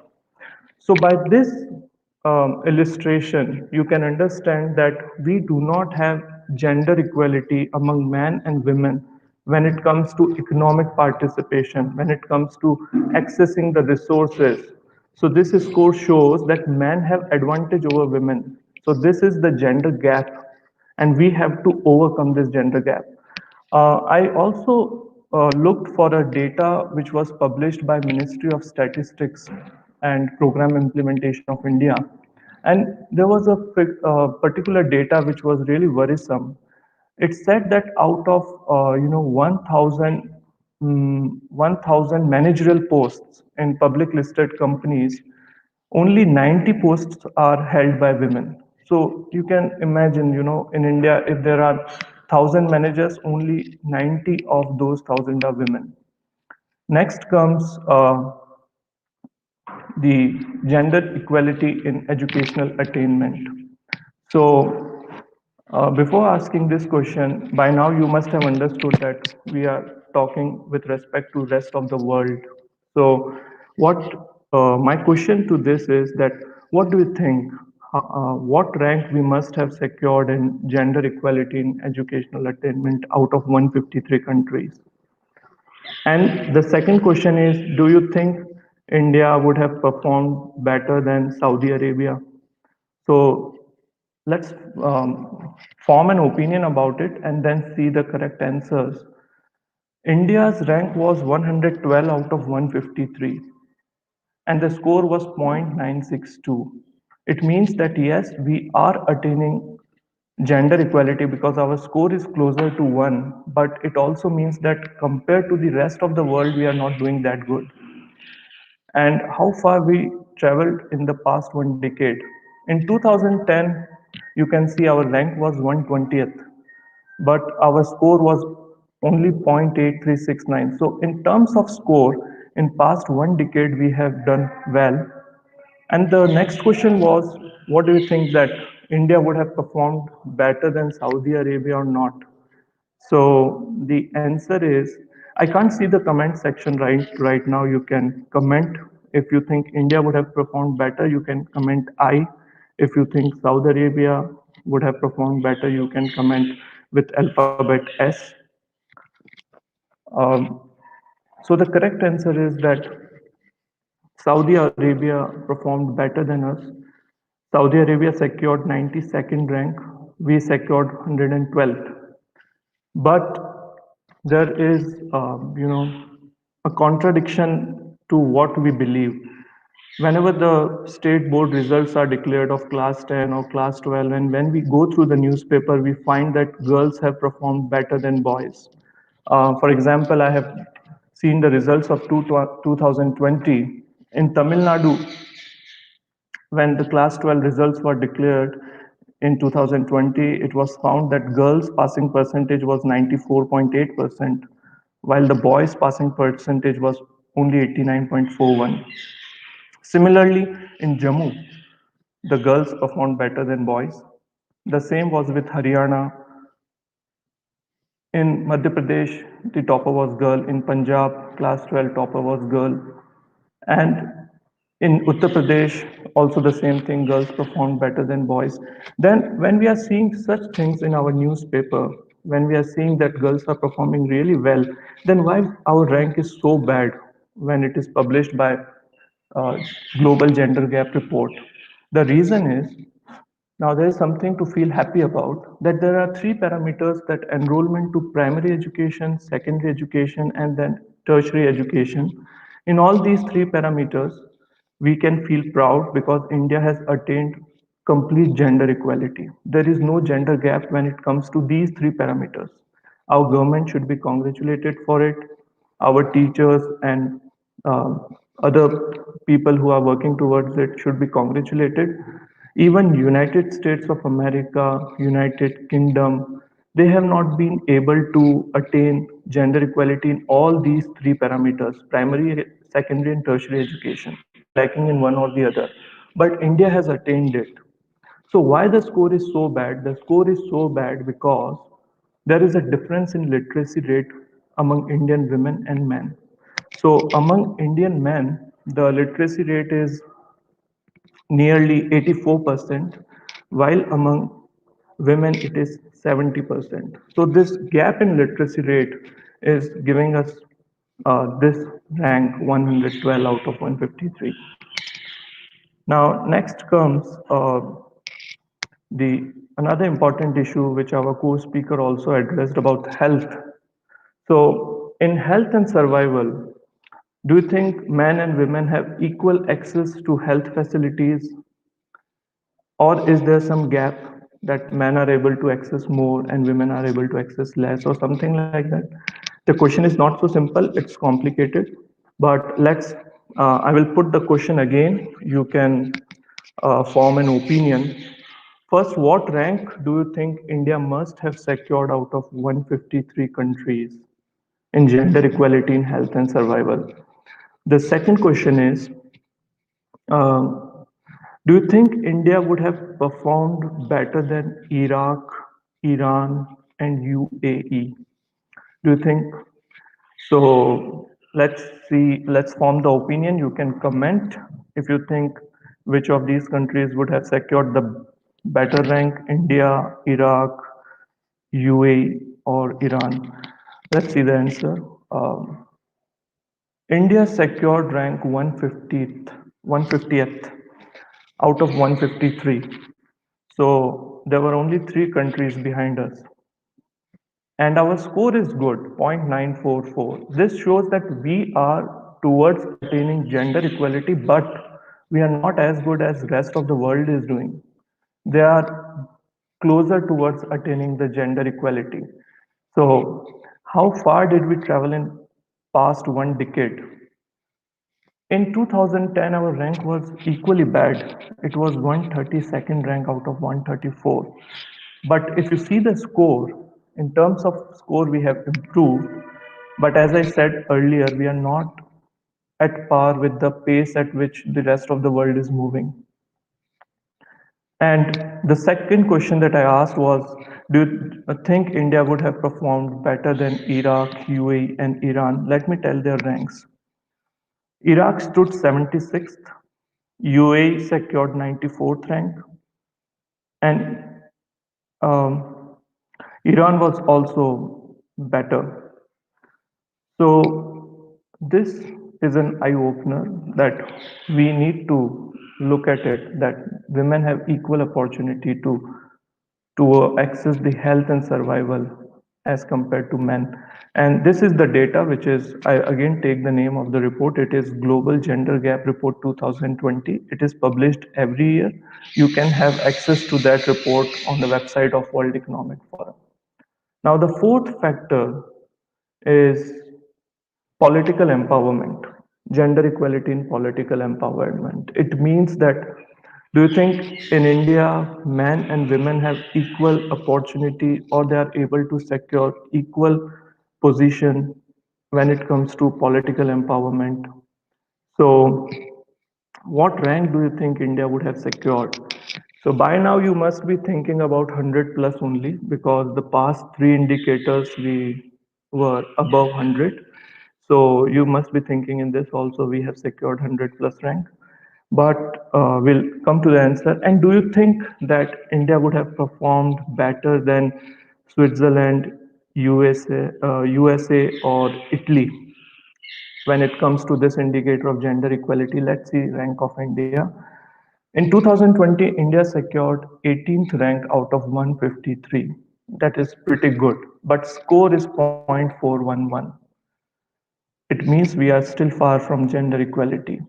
So by this illustration, you can understand that we do not have gender equality among men and women when it comes to economic participation, when it comes to accessing the resources. So this score shows that men have advantage over women. So this is the gender gap, and we have to overcome this gender gap. I also looked for a data which was published by Ministry of Statistics and Program Implementation of India, and there was a particular data which was really worrisome. It said that out of 1,000 managerial posts in public listed companies, only 90 posts are held by women. So you can imagine, in India, if there are 1,000 managers, only 90 of those 1,000 are women. Next comes the gender equality in educational attainment. So before asking this question, by now you must have understood that we are talking with respect to rest of the world. So my question to this is that what do you think, what rank we must have secured in gender equality in educational attainment out of 153 countries? And the second question is, do you think India would have performed better than Saudi Arabia? So let's form an opinion about it and then see the correct answers. India's rank was 112 out of 153, and the score was 0.962. It means that yes, we are attaining gender equality because our score is closer to 1, but it also means that compared to the rest of the world, we are not doing that good. and how far we traveled in the past one decade. In 2010, you can see our rank was 120th, but our score was only 0.8369. So in terms of score, in past one decade, we have done well. And the next question was, what do you think that India would have performed better than Saudi Arabia or not? So the answer is, I can't see the comment section right now. You can comment if you think India would have performed better. You can comment I. If you think Saudi Arabia would have performed better, you can comment with alphabet S. Um, so the correct answer is that Saudi Arabia performed better than us. Saudi Arabia secured 92nd rank. We secured 112th. But there is, a contradiction to what we believe. Whenever the state board results are declared of class 10 or class 12, and when we go through the newspaper, we find that girls have performed better than boys. For example, I have seen the results of 2020 in Tamil Nadu. When the class 12 results were declared in 2020, it was found that girls' passing percentage was 94.8%, while the boys' passing percentage was only 89.41. Similarly, in Jammu, the girls performed better than boys. The same was with Haryana. In Madhya Pradesh, the topper was girl. In Punjab, class 12 topper was girl. And in Uttar Pradesh, also the same thing, girls performed better than boys. Then when we are seeing such things in our newspaper, when we are seeing that girls are performing really well, then why our rank is so bad when it is published by uh, Global Gender Gap Report? The reason is, now there is something to feel happy about, that there are three parameters, that enrollment to primary education, secondary education, and then tertiary education. In all these three parameters, we can feel proud because India has attained complete gender equality. There is no gender gap when it comes to these three parameters. Our government should be congratulated for it. Our teachers and other people who are working towards it should be congratulated. Even United States of America, United Kingdom, they have not been able to attain gender equality in all these three parameters, primary, secondary, and tertiary education. They are lacking in one or the other. But India has attained it. So why the score is so bad? The score is so bad because there is a difference in literacy rate among Indian women and men. So among Indian men, the literacy rate is nearly 84%, while among women it is 70%. So this gap in literacy rate is giving us this rank 112 out of 153. Now next comes the another important issue which our co-speaker also addressed about health. So in health and survival, do you think men and women have equal access to health facilities, or is there some gap that men are able to access more and women are able to access less, or something like that? The question is not so simple, it's complicated. But I will put the question again. You can form an opinion. First, what rank do you think India must have secured out of 153 countries in gender equality in health and survival? The second question is, um, do you think India would have performed better than Iraq, Iran, and UAE? Do you think so? Let's see, let's form the opinion. You can comment if you think which of these countries would have secured the better rank, India, Iraq, UAE, or Iran. Let's see the answer. India secured rank 150th out of 153. So there were only three countries behind us. And our score is good, 0.944. This shows that we are towards attaining gender equality, but we are not as good as rest of the world is doing. They are closer towards attaining the gender equality. So how far did we travel in past one decade? In 2010, our rank was equally bad. It was 132nd rank out of 134. But if you see the score, in terms of score, we have improved. But as I said earlier, we are not at par with the pace at which the rest of the world is moving. And the second question that I asked was, do you think India would have performed better than Iraq, UAE, and Iran? Let me tell their ranks. Iraq stood 76th, UAE secured 94th rank, and um, Iran was also better. So this is an eye opener that we need to look at it, that women have equal opportunity to access the health and survival as compared to men. And this is the data, which is, I again take the name of the report. It is Global Gender Gap Report 2020. It is published every year. You can have access to that report on the website of World Economic Forum. Now, the fourth factor is political empowerment, gender equality in political empowerment. It means that, do you think in India, men and women have equal opportunity or they are able to secure equal position when it comes to political empowerment? So, what rank do you think India would have secured? So by now you must be thinking about 100 plus only, because the past three indicators we were above 100. So you must be thinking in this also we have secured 100 plus rank. But we'll come to the answer. And do you think that India would have performed better than Switzerland, USA or Italy when it comes to this indicator of gender equality? Let's see rank of India. In 2020, India secured 18th rank out of 153. That is pretty good, but score is 0.411. It means we are still far from gender equality.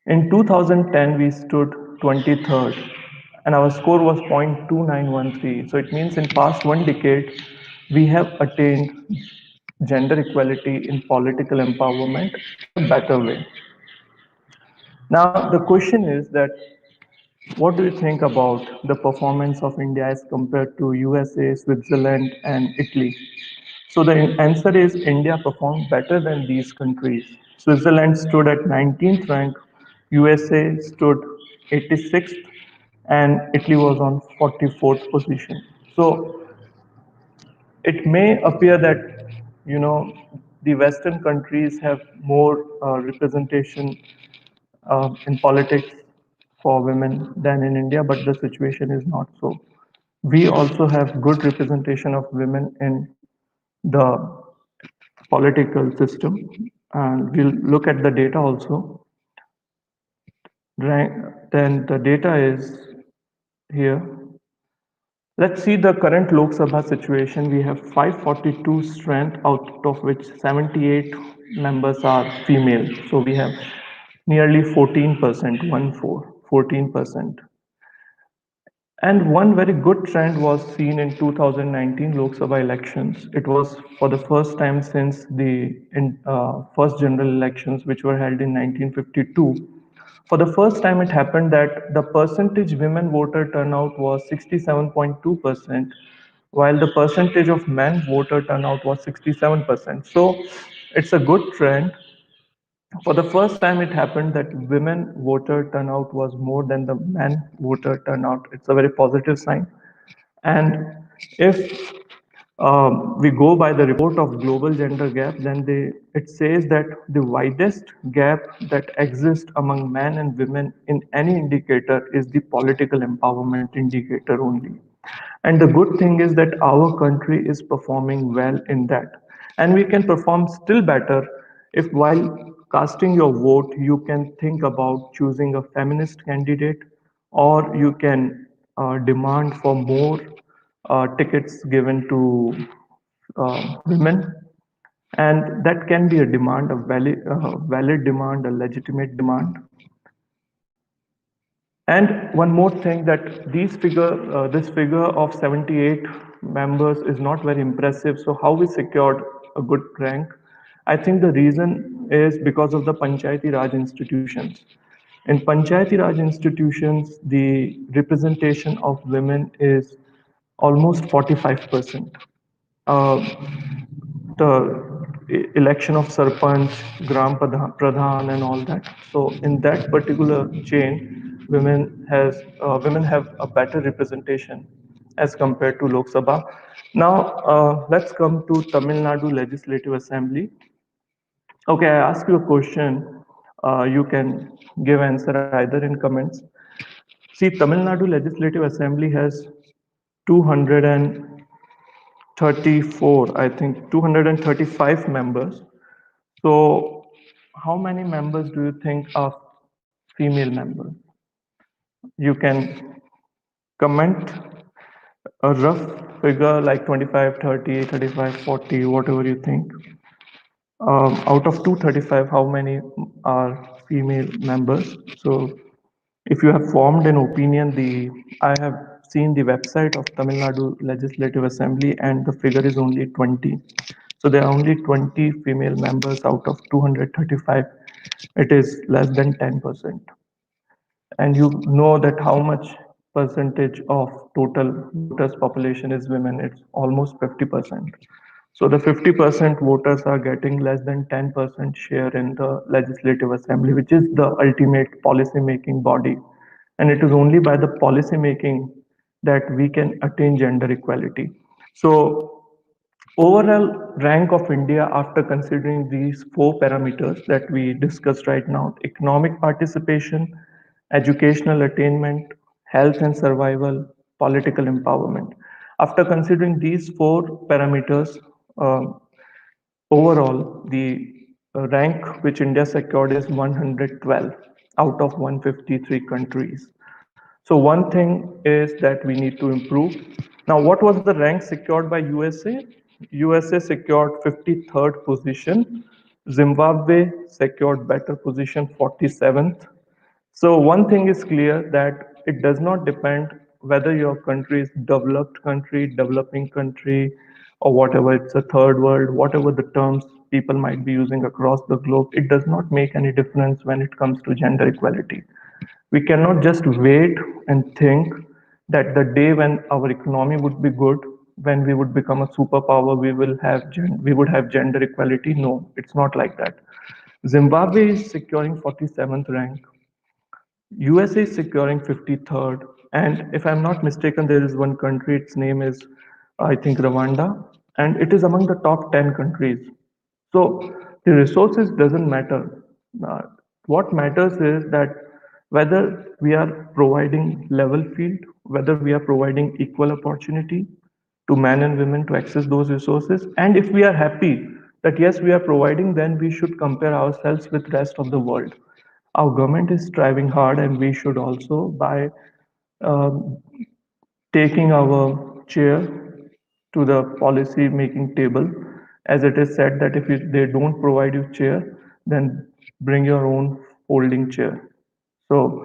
In 2010, we stood 23rd, and our score was 0.2913. So it means in past one decade, we have attained gender equality in political empowerment in a better way. Now, the question is that what do you think about the performance of India as compared to USA, Switzerland, and Italy? So the answer is India performed better than these countries. Switzerland stood at 19th rank, USA stood 86th, and Italy was on 44th position. So it may appear that, the Western countries have more representation in politics for women than in India, but the situation is not so. We also have good representation of women in the political system, and we'll look at the data also. Right, then the data is here. Let's see the current Lok Sabha situation. We have 542 strength, out of which 78 members are female. So we have nearly 14%, 14%. And one very good trend was seen in 2019 Lok Sabha elections. It was for the first time since the first general elections, which were held in 1952. For the first time, it happened that the percentage women voter turnout was 67.2%, while the percentage of men voter turnout was 67%. So it's a good trend. For the first time, it happened that women voter turnout was more than the men voter turnout. It's a very positive sign. And if we go by the report of Global Gender Gap, then it says that the widest gap that exists among men and women in any indicator is the political empowerment indicator only. And the good thing is that our country is performing well in that. And we can perform still better if while casting your vote, you can think about choosing a feminist candidate, or you can demand for more tickets given to women. And that can be a demand, a valid demand, a legitimate demand. And one more thing, that this figure of 78 members is not very impressive. So how we secured a good rank? I think the reason is because of the Panchayati Raj institutions. In Panchayati Raj institutions, the representation of women is almost 45%. Uh, the election of sarpanch, gram pradhan, and all that. So in that particular chain, women have a better representation as compared to Lok Sabha. Now let's come to Tamil Nadu Legislative Assembly. Okay, I ask you a question. You can give answer either in comments. See, Tamil Nadu Legislative Assembly has 234, I think 235 members. So, how many members do you think are female members? You can comment a rough figure like 25, 30, 35, 40, whatever you think. Out of 235, how many are female members? So, if you have formed an opinion, I have seen the website of Tamil Nadu Legislative Assembly, and the figure is only 20. So there are only 20 female members out of 235. It is less than 10%. And you know that how much percentage of total voters population is women. It's almost 50%. So the 50% voters are getting less than 10% share in the Legislative Assembly, which is the ultimate policy making body. And it is only by the policy making that we can attain gender equality. So overall rank of India after considering these four parameters that we discussed right now: economic participation, educational attainment, health and survival, political empowerment. After considering these four parameters, um, overall, the rank which India secured is 112 out of 153 countries. So one thing is that we need to improve. Now, what was the rank secured by USA? USA secured 53rd position. Zimbabwe secured better position, 47th. So one thing is clear, that it does not depend whether your country is developed country, developing country, or whatever, it's a third world, whatever the terms people might be using across the globe. It does not make any difference when it comes to gender equality. We cannot just wait and think that the day when our economy would be good, when we would become a superpower, we would have gender equality. No, it's not like that. Zimbabwe is securing 47th rank. USA is securing 53rd, and if I'm not mistaken, there is one country, its name is, I think, Rwanda, and it is among the top 10 countries. So the resources doesn't matter. Uh, what matters is that whether we are providing level field, whether we are providing equal opportunity to men and women to access those resources, and if we are happy that yes, we are providing, then we should compare ourselves with rest of the world. Our government is striving hard, and we should also, by um, taking our chair to the policy making table, as it is said that if they don't provide you chair, then bring your own folding chair. So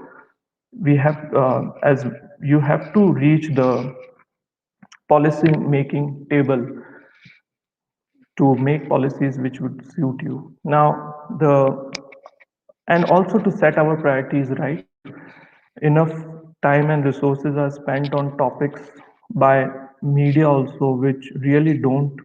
we have, as you have to reach the policy making table to make policies which would suit you. Now, and also to set our priorities right. Enough time and resources are spent on topics by media also, which really don't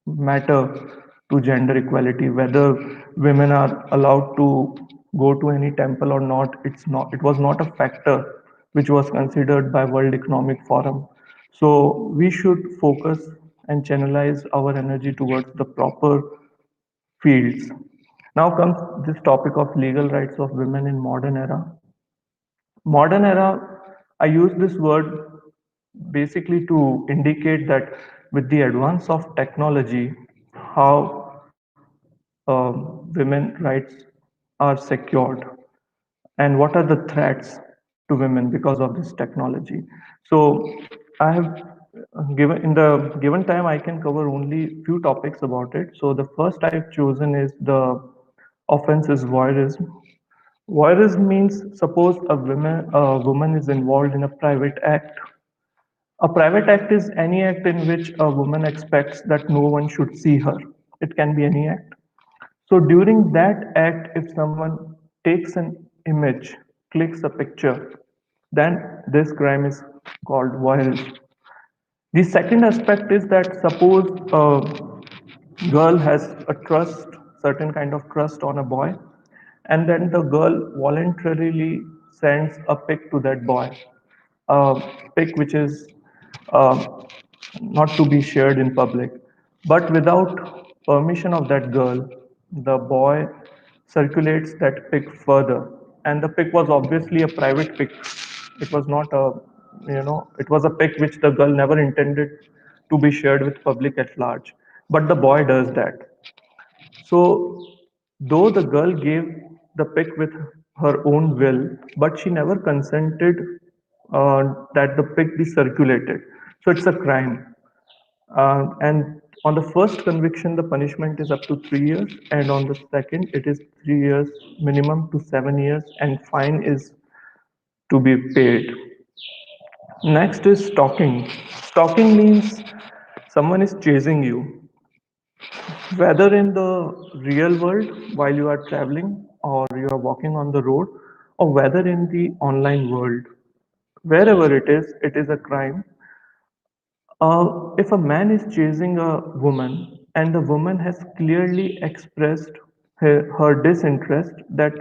matter to gender equality. Whether women are allowed to go to any temple or not, it was not a factor which was considered by World Economic Forum. So we should focus and channelize our energy towards the proper fields. Now comes this topic of legal rights of women in modern era. Modern era, I use this word basically to indicate that with the advance of technology, how women rights are secured, and what are the threats to women because of this technology. So I have given, in the given time, I can cover only few topics about it. So the first I've chosen is the offense is voyeurism. Voyeurism means, suppose a woman is involved in a private act. A private act is any act in which a woman expects that no one should see her. It can be any act. So during that act, if someone takes an image, clicks a picture, then this crime is called voyeurism. The second aspect is that suppose a girl has a trust, certain kind of trust on a boy, and then the girl voluntarily sends a pic to that boy, a pic which is uh, not to be shared in public, but without permission of that girl, the boy circulates that pic further, and the pic was obviously a private pic. It was not a, it was a pic which the girl never intended to be shared with public at large, but the boy does that. So, though the girl gave the pic with her own will, but she never consented that the pic be circulated. So, it's a crime. And on the first conviction, the punishment is up to 3 years, and on the second, it is 3 years minimum to 7 years, and fine is to be paid. Next is stalking. Stalking means someone is chasing you, whether in the real world while you are traveling or you are walking on the road, or whether in the online world. Wherever it is a crime. If a man is chasing a woman and the woman has clearly expressed her disinterest that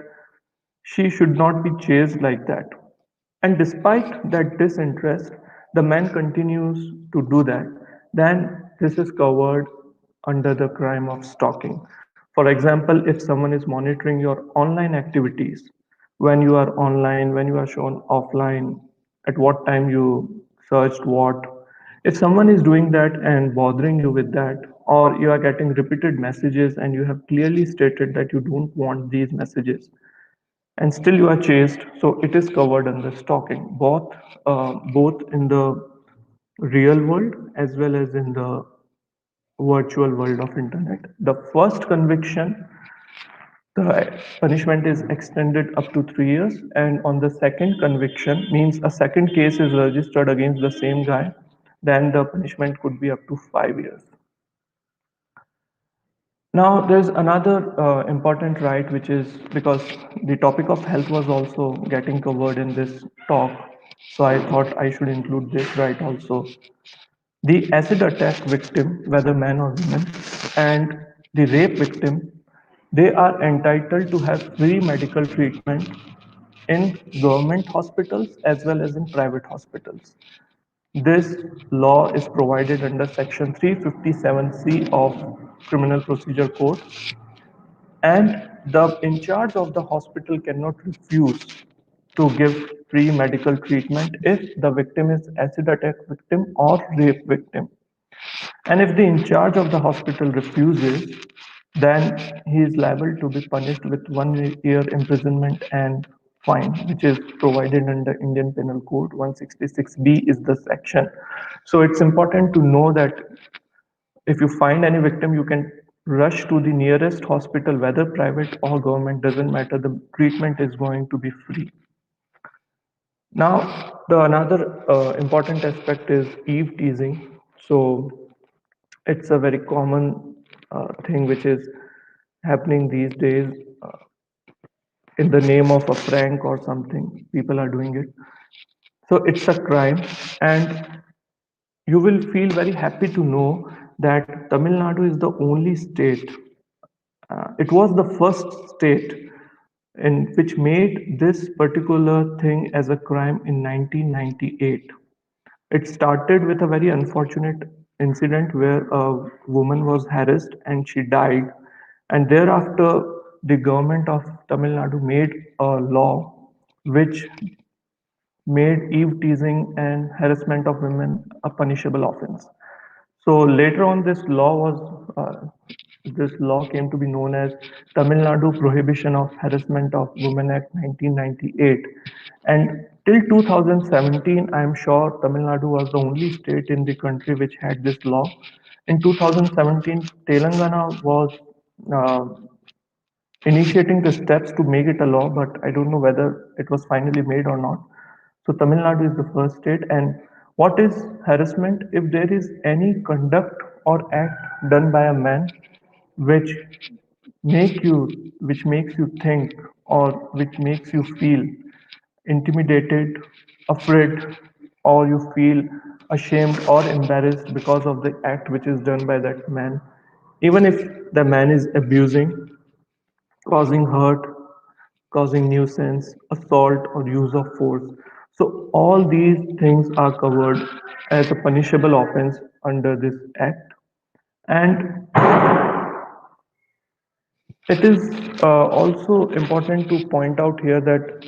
she should not be chased like that, and despite that disinterest, the man continues to do that, then this is covered under the crime of stalking. For example, if someone is monitoring your online activities, when you are online, when you are shown offline, at what time you searched what, if someone is doing that and bothering you with that, or you are getting repeated messages and you have clearly stated that you don't want these messages, and still you are chased, so it is covered under stalking, both in the real world as well as in the virtual world of internet. The first conviction, the punishment is extended up to 3 years, and on the second conviction, means a second case is registered against the same guy, then the punishment could be up to 5 years. Now, there's another important right, which is because the topic of health was also getting covered in this talk, so I thought I should include this right also. The acid attack victim, whether man or woman, and the rape victim, they are entitled to have free medical treatment in government hospitals as well as in private hospitals. This law is provided under section 357C of Criminal Procedure Code, and the in charge of the hospital cannot refuse to give free medical treatment if the victim is acid attack victim or rape victim. And if the in charge of the hospital refuses, then he is liable to be punished with 1 year imprisonment and fine, which is provided under Indian Penal Code. 166B is the section. So it's important to know that if you find any victim, you can rush to the nearest hospital, whether private or government, doesn't matter. The treatment is going to be free. Now, the another important aspect is eve teasing. So it's a very common thing which is happening these days in the name of a prank or something. People are doing it. So it's a crime, and you will feel very happy to know that Tamil Nadu is the only state. It was the first state in which made this particular thing as a crime in 1998. It started with a very unfortunate incident where a woman was harassed and she died. And thereafter, the government of Tamil Nadu made a law which made eve teasing and harassment of women a punishable offense. So later on, this law came to be known as Tamil Nadu Prohibition of Harassment of Women Act 1998. And till 2017, I am sure Tamil Nadu was the only state in the country which had this law. In 2017, Telangana was uh, initiating the steps to make it a law, but I don't know whether it was finally made or not. So Tamil Nadu is the first state. And what is harassment? If there is any conduct or act done by a man which which makes you think, or which makes you feel intimidated, afraid, or you feel ashamed or embarrassed because of the act which is done by that man, even if the man is abusing, causing hurt, causing nuisance, assault, or use of force. So, all these things are covered as a punishable offense under this act. And it is also important to point out here that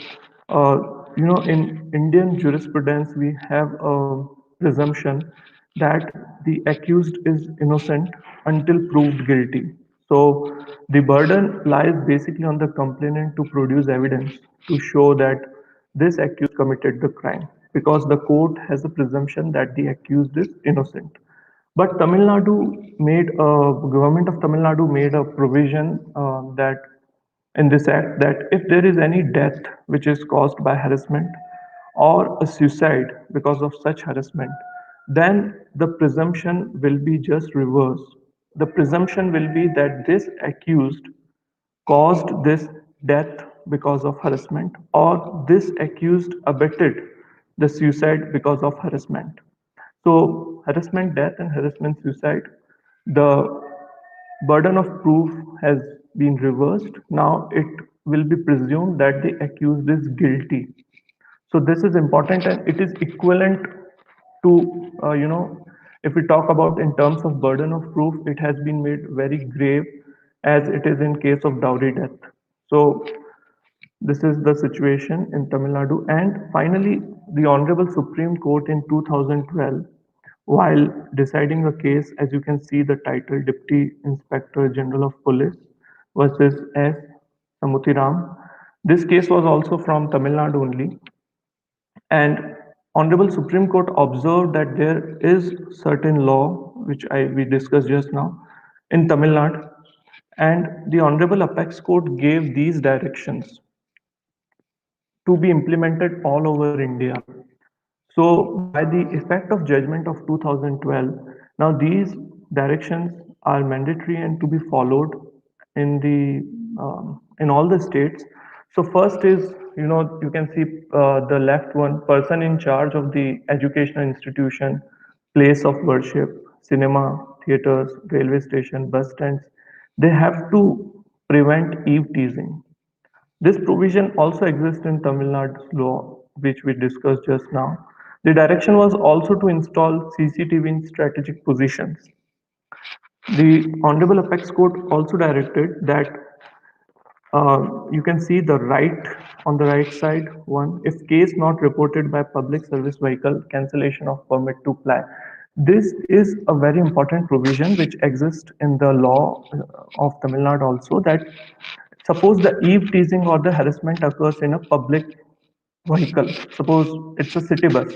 in Indian jurisprudence we have a presumption that the accused is innocent until proved guilty. So the burden lies basically on the complainant to produce evidence to show that this accused committed the crime, because the court has a presumption that the accused is innocent. But government of Tamil Nadu made a provision that in this act that if there is any death which is caused by harassment or a suicide because of such harassment, then the presumption will be just reversed. The presumption will be that this accused caused this death because of harassment, or this accused abetted the suicide because of harassment. So, harassment death and harassment suicide, the burden of proof has been reversed. Now it will be presumed that the accused is guilty. So this is important, and it is equivalent to, if we talk about in terms of burden of proof, it has been made very grave as it is in case of dowry death. So this is the situation in Tamil Nadu. And finally, the Honorable Supreme Court in 2012, while deciding a case, as you can see the title, Deputy Inspector General of Police versus S. Samutiram. This case was also from Tamil Nadu only. And Honorable Supreme Court observed that there is certain law, which we discussed just now, in Tamil Nadu, and the Honorable Apex Court gave these directions to be implemented all over India. So, by the effect of judgment of 2012, now these directions are mandatory and to be followed in all the states. So, first is, you can see the left one, person in charge of the educational institution, place of worship, cinema, theaters, railway station, bus stands. They have to prevent eve teasing. This provision also exists in Tamil Nadu's law, which we discussed just now. The direction was also to install CCTV in strategic positions. The Honorable Apex Court also directed that you can see the right on the right side one, if case not reported by public service vehicle, cancellation of permit to ply. This is a very important provision which exists in the law of Tamil Nadu also, that suppose the eve teasing or the harassment occurs in a public vehicle, suppose it's a city bus,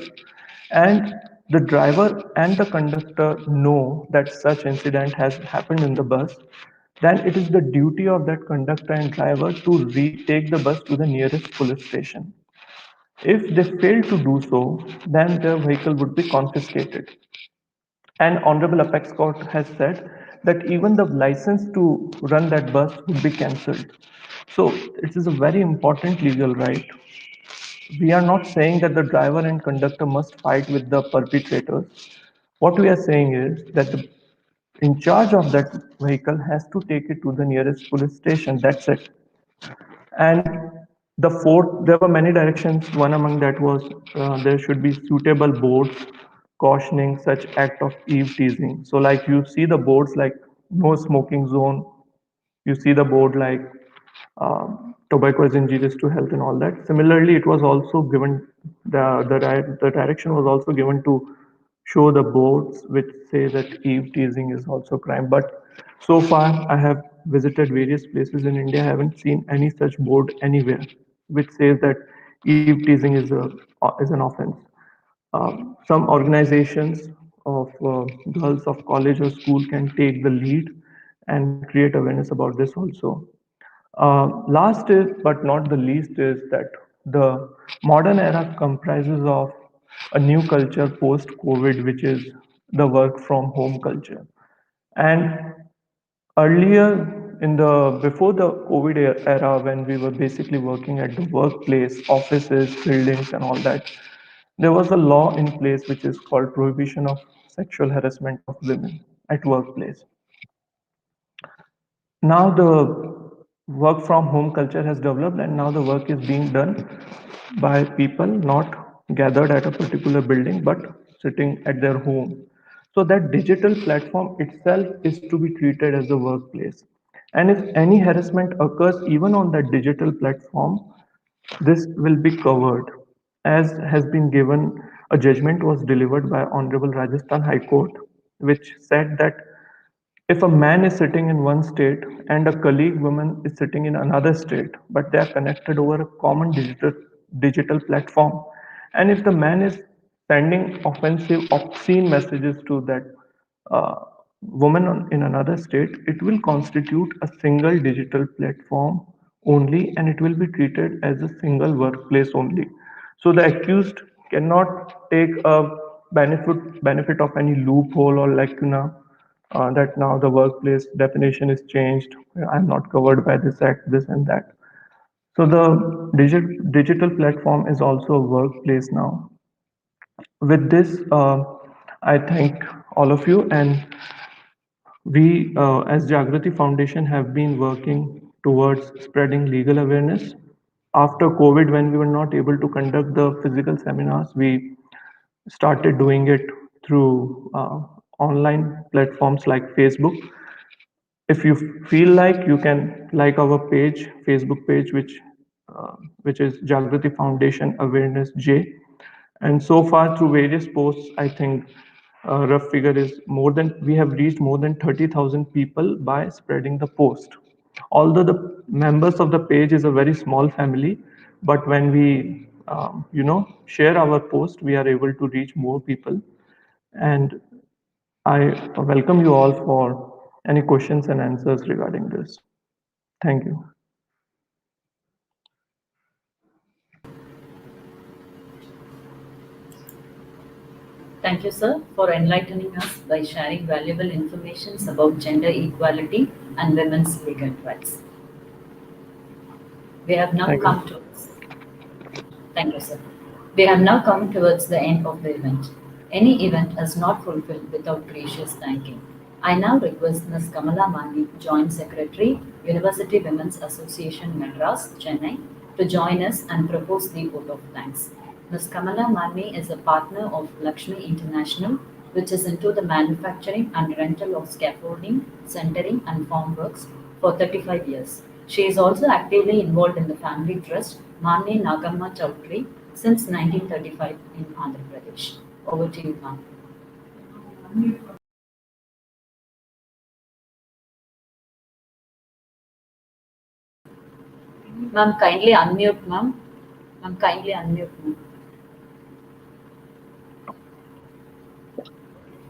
and the driver and the conductor know that such incident has happened in the bus, then it is the duty of that conductor and driver to retake the bus to the nearest police station. If they fail to do so, then their vehicle would be confiscated. And Honorable Apex Court has said that even the license to run that bus would be cancelled. So it is a very important legal right. We are not saying that the driver and conductor must fight with the perpetrators. What we are saying is that the in charge of that vehicle has to take it to the nearest police station. That's it. And the fourth, there were many directions. One among that was there should be suitable boards cautioning such act of eve teasing. So, like you see the boards like no smoking zone, you see the board like tobacco is injurious to health and all that. Similarly, it was also given the direction was also given to show the boards which say that eve teasing is also crime. But so far, I have visited various places in India. I haven't seen any such board anywhere which says that eve teasing is an offense. Some organizations of girls of college or school can take the lead and create awareness about this also. Last is, but not the least, is that the modern era comprises of a new culture post-COVID, which is the work from home culture. And earlier, in the before the COVID era, when we were basically working at the workplace, offices, buildings, and all that, there was a law in place which is called Prohibition of Sexual Harassment of Women at Workplace. Now the work from home culture has developed, and now the work is being done by people not gathered at a particular building but sitting at their home. So that digital platform itself is to be treated as a workplace, and if any harassment occurs even on that digital platform, this will be covered, as has been given. A judgment was delivered by Honorable Rajasthan High Court, which said that if a man is sitting in one state and a colleague woman is sitting in another state, but they are connected over a common digital platform, and if the man is sending offensive, obscene messages to that uh, woman in another state, it will constitute a single digital platform only, and it will be treated as a single workplace only. So the accused cannot take a benefit of any loophole or lacuna, that now the workplace definition is changed. I'm not covered by this act, this and that. So the digital platform is also a workplace now. With this, I thank all of you, and we, as Jagrati Foundation, have been working towards spreading legal awareness. After COVID, when we were not able to conduct the physical seminars, we started doing it through online platforms like Facebook. If you feel like, you can like our page, Facebook page, which is Jagrati Foundation Awareness J. And so far, through various posts, I think rough figure is we have reached more than 30,000 people by spreading the post. Although the members of the page is a very small family, but when we share our post, we are able to reach more people. And I welcome you all for any questions and answers regarding this. Thank you. Thank you, sir, for enlightening us by sharing valuable information about gender equality and women's legal rights. We have now Thank you. come to Thank you, sir. We have now come towards the end of the event. Any event is not fulfilled without gracious thanking. I now request Ms. Kamala Mandi, Joint Secretary, University Women's Association, Madras, Chennai, to join us and propose the vote of thanks. Ms. Kamala Mandi is a partner of Lakshmi International, which is into the manufacturing and rental of scaffolding, centering, and formworks for 35 years. She is also actively involved in the family trust Mani Nagamma Chowdhury since 1935 in Andhra Pradesh. Over to you, ma'am. Ma'am, kindly unmute, ma'am. Ma'am, kindly unmute, ma'am.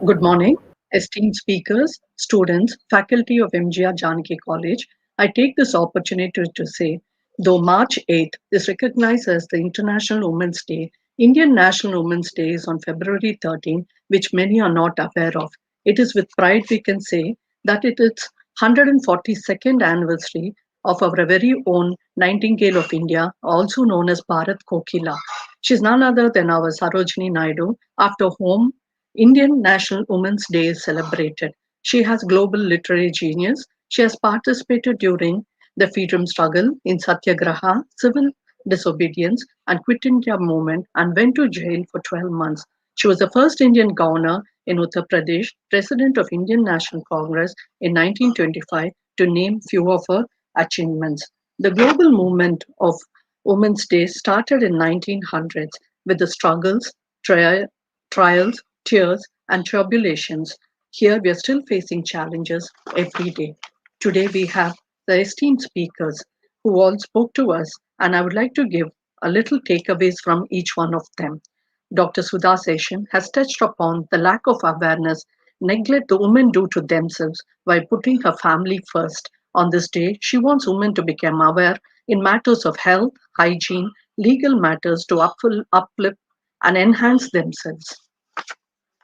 Good morning, esteemed speakers, students, faculty of MGR-Janaki College. I take this opportunity to say, though March 8th is recognized as the International Women's Day, Indian National Women's Day is on February 13, which many are not aware of. It is with pride we can say that it is 142nd anniversary of our very own Nightingale of India, also known as Bharat Kokila. She is none other than our Sarojini Naidu, after whom Indian National Women's Day is celebrated. She has global literary genius. She has participated during the freedom struggle in Satyagraha, civil disobedience, and Quit India movement, and went to jail for 12 months. She was the first Indian governor in Uttar Pradesh, president of Indian National Congress in 1925, to name few of her achievements. The global movement of Women's Day started in 1900s with the struggles, trials, tears, and tribulations. Here we are still facing challenges every day. Today we have the esteemed speakers who all spoke to us, and I would like to give a little takeaways from each one of them. Dr. Sudha Session has touched upon the lack of awareness, neglect the women do to themselves while putting her family first. On this day, she wants women to become aware in matters of health, hygiene, legal matters to uplift and enhance themselves.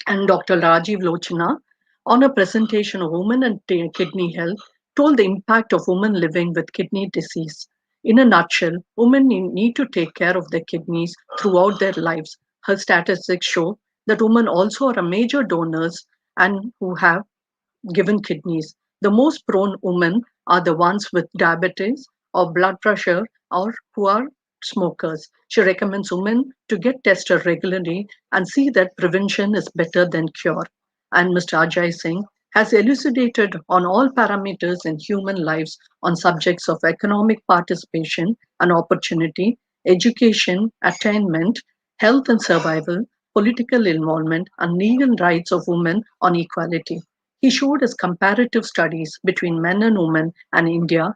And Dr. Rajiv Lochana, on a presentation of women and kidney health, told the impact of women living with kidney disease. In a nutshell, women need to take care of their kidneys throughout their lives. Her statistics show that women also are major donors and who have given kidneys. The most prone women are the ones with diabetes or blood pressure or who are smokers. She recommends women to get tested regularly and see that prevention is better than cure. And Mr. Ajay Singh has elucidated on all parameters in human lives on subjects of economic participation and opportunity, education, attainment, health and survival, political involvement, and legal rights of women on equality. He showed us comparative studies between men and India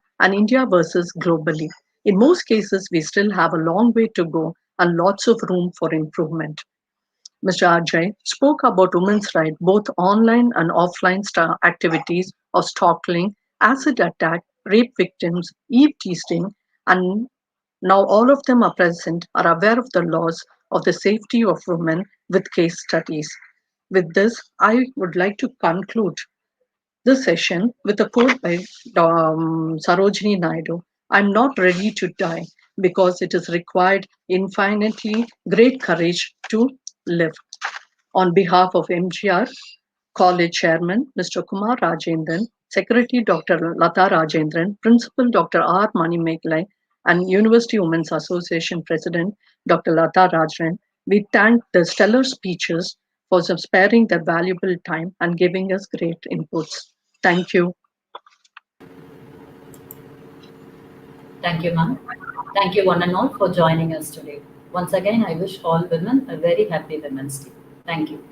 versus globally. In most cases, we still have a long way to go and lots of room for improvement. Mr. Ajay spoke about women's rights, both online and offline activities of stalking, acid attack, rape victims, eve teasing, and now all of them are present, are aware of the laws of the safety of women with case studies. With this, I would like to conclude this session with a quote by Sarojini Naidu. I'm not ready to die because it is required infinitely great courage to live. On behalf of MGR College Chairman Mr. Kumar Rajendran, Secretary Dr. Lata Rajendran, Principal Dr. R. Manimekalai, and University Women's Association President Dr. Lata Rajendran, we thank the stellar speeches for sparing their valuable time and giving us great inputs. Thank you. Thank you, ma'am. Thank you, one and all, for joining us today. Once again, I wish all women a very happy Women's Day. Thank you.